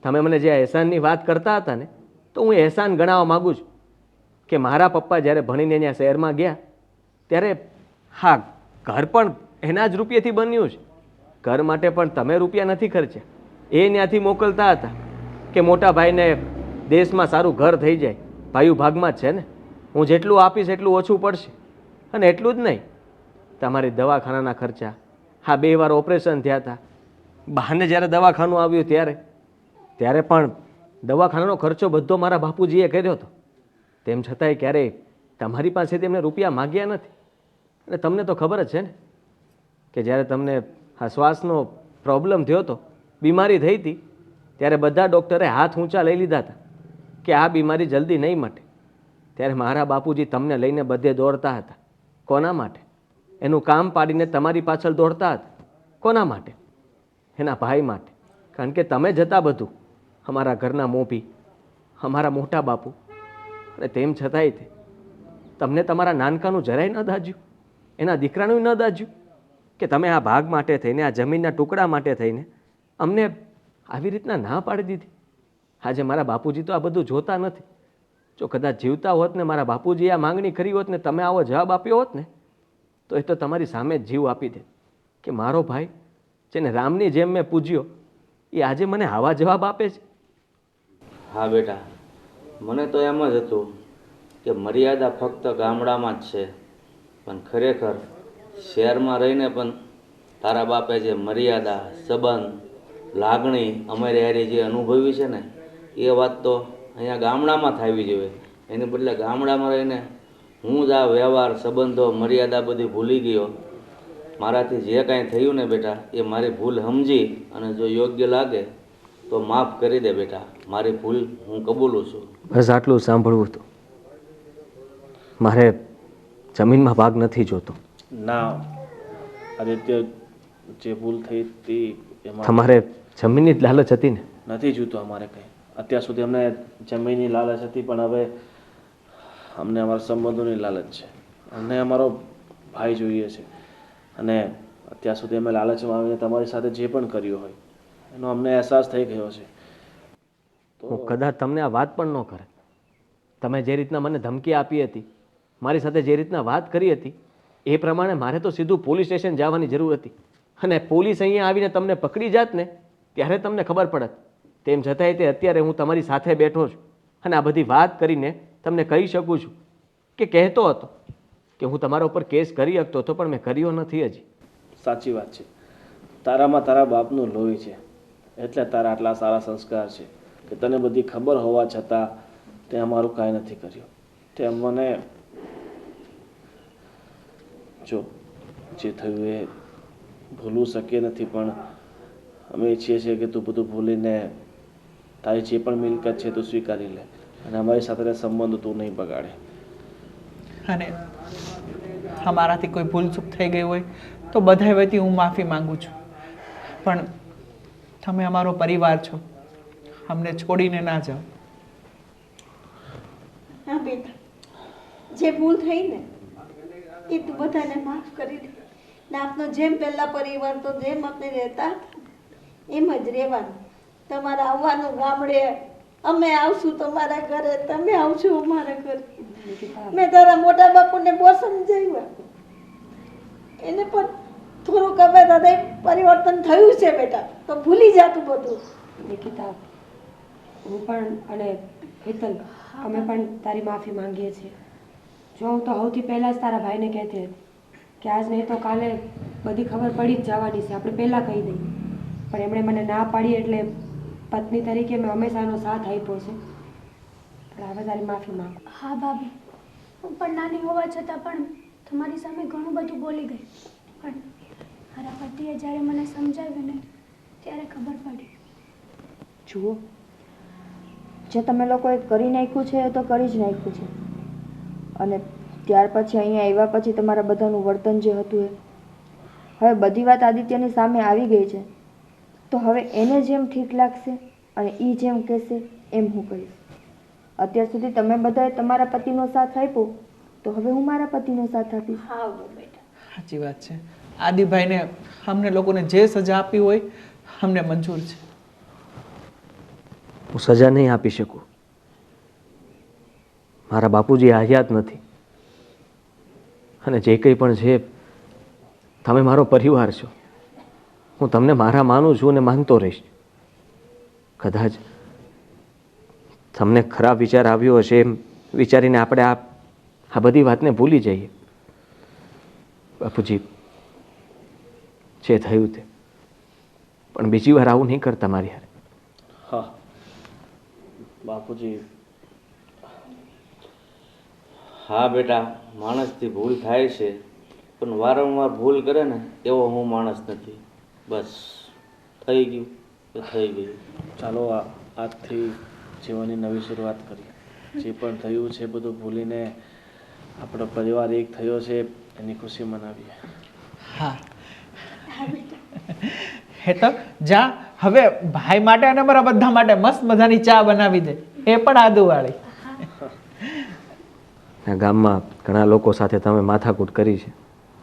તમે મને જે એહસાનની વાત કરતા હતા ને, તો હું એહસાન ગણાવવા માગું છું કે મારા પપ્પા જ્યારે ભણીને અહીંયા શહેરમાં ગયા ત્યારે હા, ઘર પણ એના જ રૂપિયાથી બન્યું છે. ઘર માટે પણ તમે રૂપિયા નથી ખર્ચ્યા, એ ત્યાંથી મોકલતા હતા કે મોટા ભાઈને દેશમાં સારું ઘર થઈ જાય. ભાઈઓ ભાગમાં જ છે ને, હું જેટલું આપીશ એટલું ઓછું પડશે. અને એટલું જ નહીં, તમારી દવાખાનાના ખર્ચા, હા 2 વાર ઓપરેશન થયા હતા. બહાને જ્યારે દવાખાનું આવ્યું ત્યારે પણ દવાખાનાનો ખર્ચો બધો મારા બાપુજીએ કર્યો હતો. તેમ છતાંય ક્યારેય તમારી પાસે તેમને રૂપિયા માગ્યા નથી. અને તમને તો ખબર જ છે ને કે જ્યારે તમને આ શ્વાસનો પ્રોબ્લેમ થયો હતો, બીમારી થઈ હતી, ત્યારે બધા ડૉક્ટરે હાથ ઊંચા લઈ લીધા હતા કે આ બીમારી જલ્દી નહીં મટે. ત્યારે મારા બાપુજી તમને લઈને બધે દોડતા હતા. કોના માટે? એનું કામ પાડીને તમારી પાછળ દોડતા હતા. કોના માટે? એના ભાઈ માટે. કારણ કે તમે જતા બધું અમારા ઘરના મોભી, અમારા મોટા બાપુ, અને તેમ છતાંય તમને તમારા નાનકાનું જરાય ન દાજ્યું, એના દીકરાનું ન દાજ્યું કે તમે આ ભાગ માટે થઈને, આ જમીનના ટુકડા માટે થઈને અમને આવી રીતના ના પાડી દીધી. આજે મારા બાપુજી તો આ બધું જોતા નથી. જો કદાચ જીવતા હોત ને મારા બાપુજીએ આ માંગણી કરી હોત ને તમે આવો જવાબ આપ્યો હોત ને, તો એ તો તમારી સામે જ જીવ આપી દે કે મારો ભાઈ જેને રામની જેમ મેં પૂજ્યો એ આજે મને આવા જવાબ આપે છે. હા બેટા, મને તો એમ જ હતું કે મર્યાદા ફક્ત ગામડામાં જ છે, પણ ખરેખર શહેરમાં રહીને પણ તારા બાપે જે મર્યાદા સંબંધ લાગણી અમારી હારે જે અનુભવી છે ને એ વાત તો અહીંયા ગામડામાં થવી જોઈએ. એને બદલે ગામડામાં રહીને હું જ આ વ્યવહાર સંબંધો મર્યાદા બધી ભૂલી ગયો. મારાથી જે કાંઈ થયું ને બેટા એ મારી ભૂલ સમજી અને જો યોગ્ય લાગે તો માફ કરી દે બેટા. મારી ભૂલ હું કબૂલું છું. બસ આટલું સાંભળવું હતું. મારે જમીનમાં ભાગ નથી જોતો. ના આદિત્ય, જે ભૂલ થઈ હતી એમાં તમારે જમીનની જ લાલચ હતી ને? નથી જોતું અમારે કંઈ. અત્યાર સુધી અમને જમીનની લાલચ હતી, પણ હવે અમને અમારા સંબંધોની લાલચ છે. અમને અમારો ભાઈ જોઈએ છે, અને અત્યાર સુધી અમે લાલચમાં આવીને તમારી સાથે જે પણ કર્યું હોય એનો અમને અહેસાસ થઈ ગયો છે. હું કદાચ તમને આ વાત પણ ન કરે. તમે જે રીતના મને ધમકી આપી હતી, મારી સાથે જે રીતના વાત કરી હતી, એ પ્રમાણે મારે તો સીધું પોલીસ સ્ટેશન જવાની જરૂર હતી. અને પોલીસ અહીંયા આવીને તમને પકડી જાત ને ત્યારે તમને ખબર પડત. તેમ છતાંય તે અત્યારે હું તમારી સાથે બેઠો છું અને આ બધી વાત કરીને તમને કહી શકું છું કે કહેતો હતો કે હું તમારા ઉપર કેસ કરી શકતો હતો, પણ મેં કર્યો નથી હજી. સાચી વાત છે. તારામાં તારા બાપનું લોહી છે, એટલે તારા આટલા સારા સંસ્કાર છે કે તને બધી ખબર હોવા છતાં તે અમારું કાંઈ નથી કર્યું. તે મને જો જે થયું એ ભૂલવું શક્ય નથી, પણ અમે ઈચ્છીએ છીએ કે તું બધું ભૂલીને તારી જે પણ મિલકત છે તું સ્વીકારી લે અને અમારી સાથે સંબંધ તું નહીં બગાડે. અને અમારાથી કોઈ ભૂલચૂક થઈ ગઈ હોય તો બધાય વતી હું માફી માંગુ છું. પણ તમે અમારો પરિવાર છો, અમને છોડીને ના જાઓ. હા બેટા, જે ભૂલ થઈ ને એ તું બધાને માફ કરી દે. ને આપનો જેમ પહેલા પરિવાર તો જેમ આપણે રહેતા હતા એમ જ રહેવાનું. તમારે આવવાનું ગામડે, અમે આવશું તમારા ઘરે, તમે આવશો અમારા ઘરે. મેં તારા મોટા બાપુને બહુ સમજાવ્યા, એને પણ થોડુંક હવે હૃદય પરિવર્તન થયું છે બેટા, તો ભૂલી જાતું બધું. નિકિતા, હું પણ અને હેતલ અમે પણ તારી માફી માંગીએ છીએ. જો હું તો સૌથી પહેલાં જ તારા ભાઈને કહેતી હતી કે આજ નહીં તો કાલે બધી ખબર પડી જ જવાની છે, આપણે પહેલાં કહી દઈએ. પણ એમણે મને ના પાડી, એટલે પત્ની તરીકે મેં હંમેશા એનો સાથ આપ્યો છે. પણ હવે તારી માફી માંગુ. હા ભાભી, હું પણ નાની હોવા છતાં પણ તમારી સામે ઘણું બધું બોલી ગઈ, પણ મારા પતિએ જ્યારે મને સમજાવ્યું ને ત્યારે ખબર પડી. જુઓ, જે તમે લોકોએ કરી નાખ્યું છે એ તો કરી જ નાખ્યું છે, અને ત્યાર પછી અહીંયા આવ્યા પછી તમારા બધાનું વર્તન જે હતું એ હવે બધી વાત આદિત્યની સામે આવી ગઈ છે. તો હવે એને જેમ ઠીક લાગશે અને એ જેમ કહેશે એમ હું કહીશ. અત્યાર સુધી તમે બધાએ તમારા પતિનો સાથ આપ્યો, તો હવે હું મારા પતિનો સાથ આપીશ. હા બેટા, સાચી વાત છે. આદિભાઈને અમને લોકોને જે સજા આપી હોય અમને મંજૂર છે. હું સજા નહીં આપી શકું. મારા બાપુજી હયાત નથી, અને જે કંઈ પણ છે તમે મારો પરિવાર છો. હું તમને મારા માનું છું અને માનતો રહીશ. કદાચ તમને ખરાબ વિચાર આવ્યો હશે એમ વિચારીને આપણે આ બધી વાતને ભૂલી જઈએ. બાપુજી, જે થયું તે, પણ બીજી વાર આવું નહીં કરતા મારી હારે. હા બાપુજી. હા બેટા, માણસથી ભૂલ થાય છે, પણ વારંવાર ભૂલ કરે ને એવો હું માણસ નથી. બસ થઈ ગયું તો થઈ ગયું. ચાલો આજથી જીવનની નવી શરૂઆત કરીએ. જે પણ થયું છે બધું ભૂલીને આપણો પરિવાર એક થયો છે એની ખુશી મનાવીએ. હા હેતલ, જા હવે ભાઈ માટે અને અમારા બધા માટે મસ્ત મજાની ચા બનાવી દે, એ પણ આદુવાળી. આ ગામમાં ઘણા લોકો સાથે તમે માથાકૂટ કરી છે.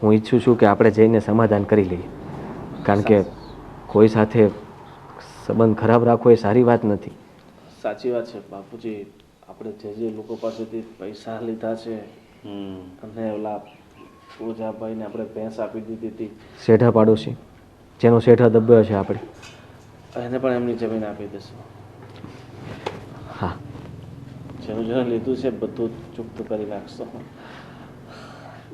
હું ઈચ્છું છું કે આપણે જઈને સમાધાન કરી લઈએ, કારણ કે કોઈ સાથે સંબંધ ખરાબ રાખવો એ સારી વાત નથી. સાચી વાત છે બાપુજી. આપણે જે લોકો પાસેથી પૈસા લીધા છે અને ઓલા પૂજાભાઈને આપણે ભેંસ આપી દીધી હતી, શેઠા પાડોશી જેનો શેઠા દબ્યો છે આપણે, એને પણ એમની જમીન આપી દઈશું. હા, જેનું જેને લીધું છે બધું ચૂકતું કરી નાખશો.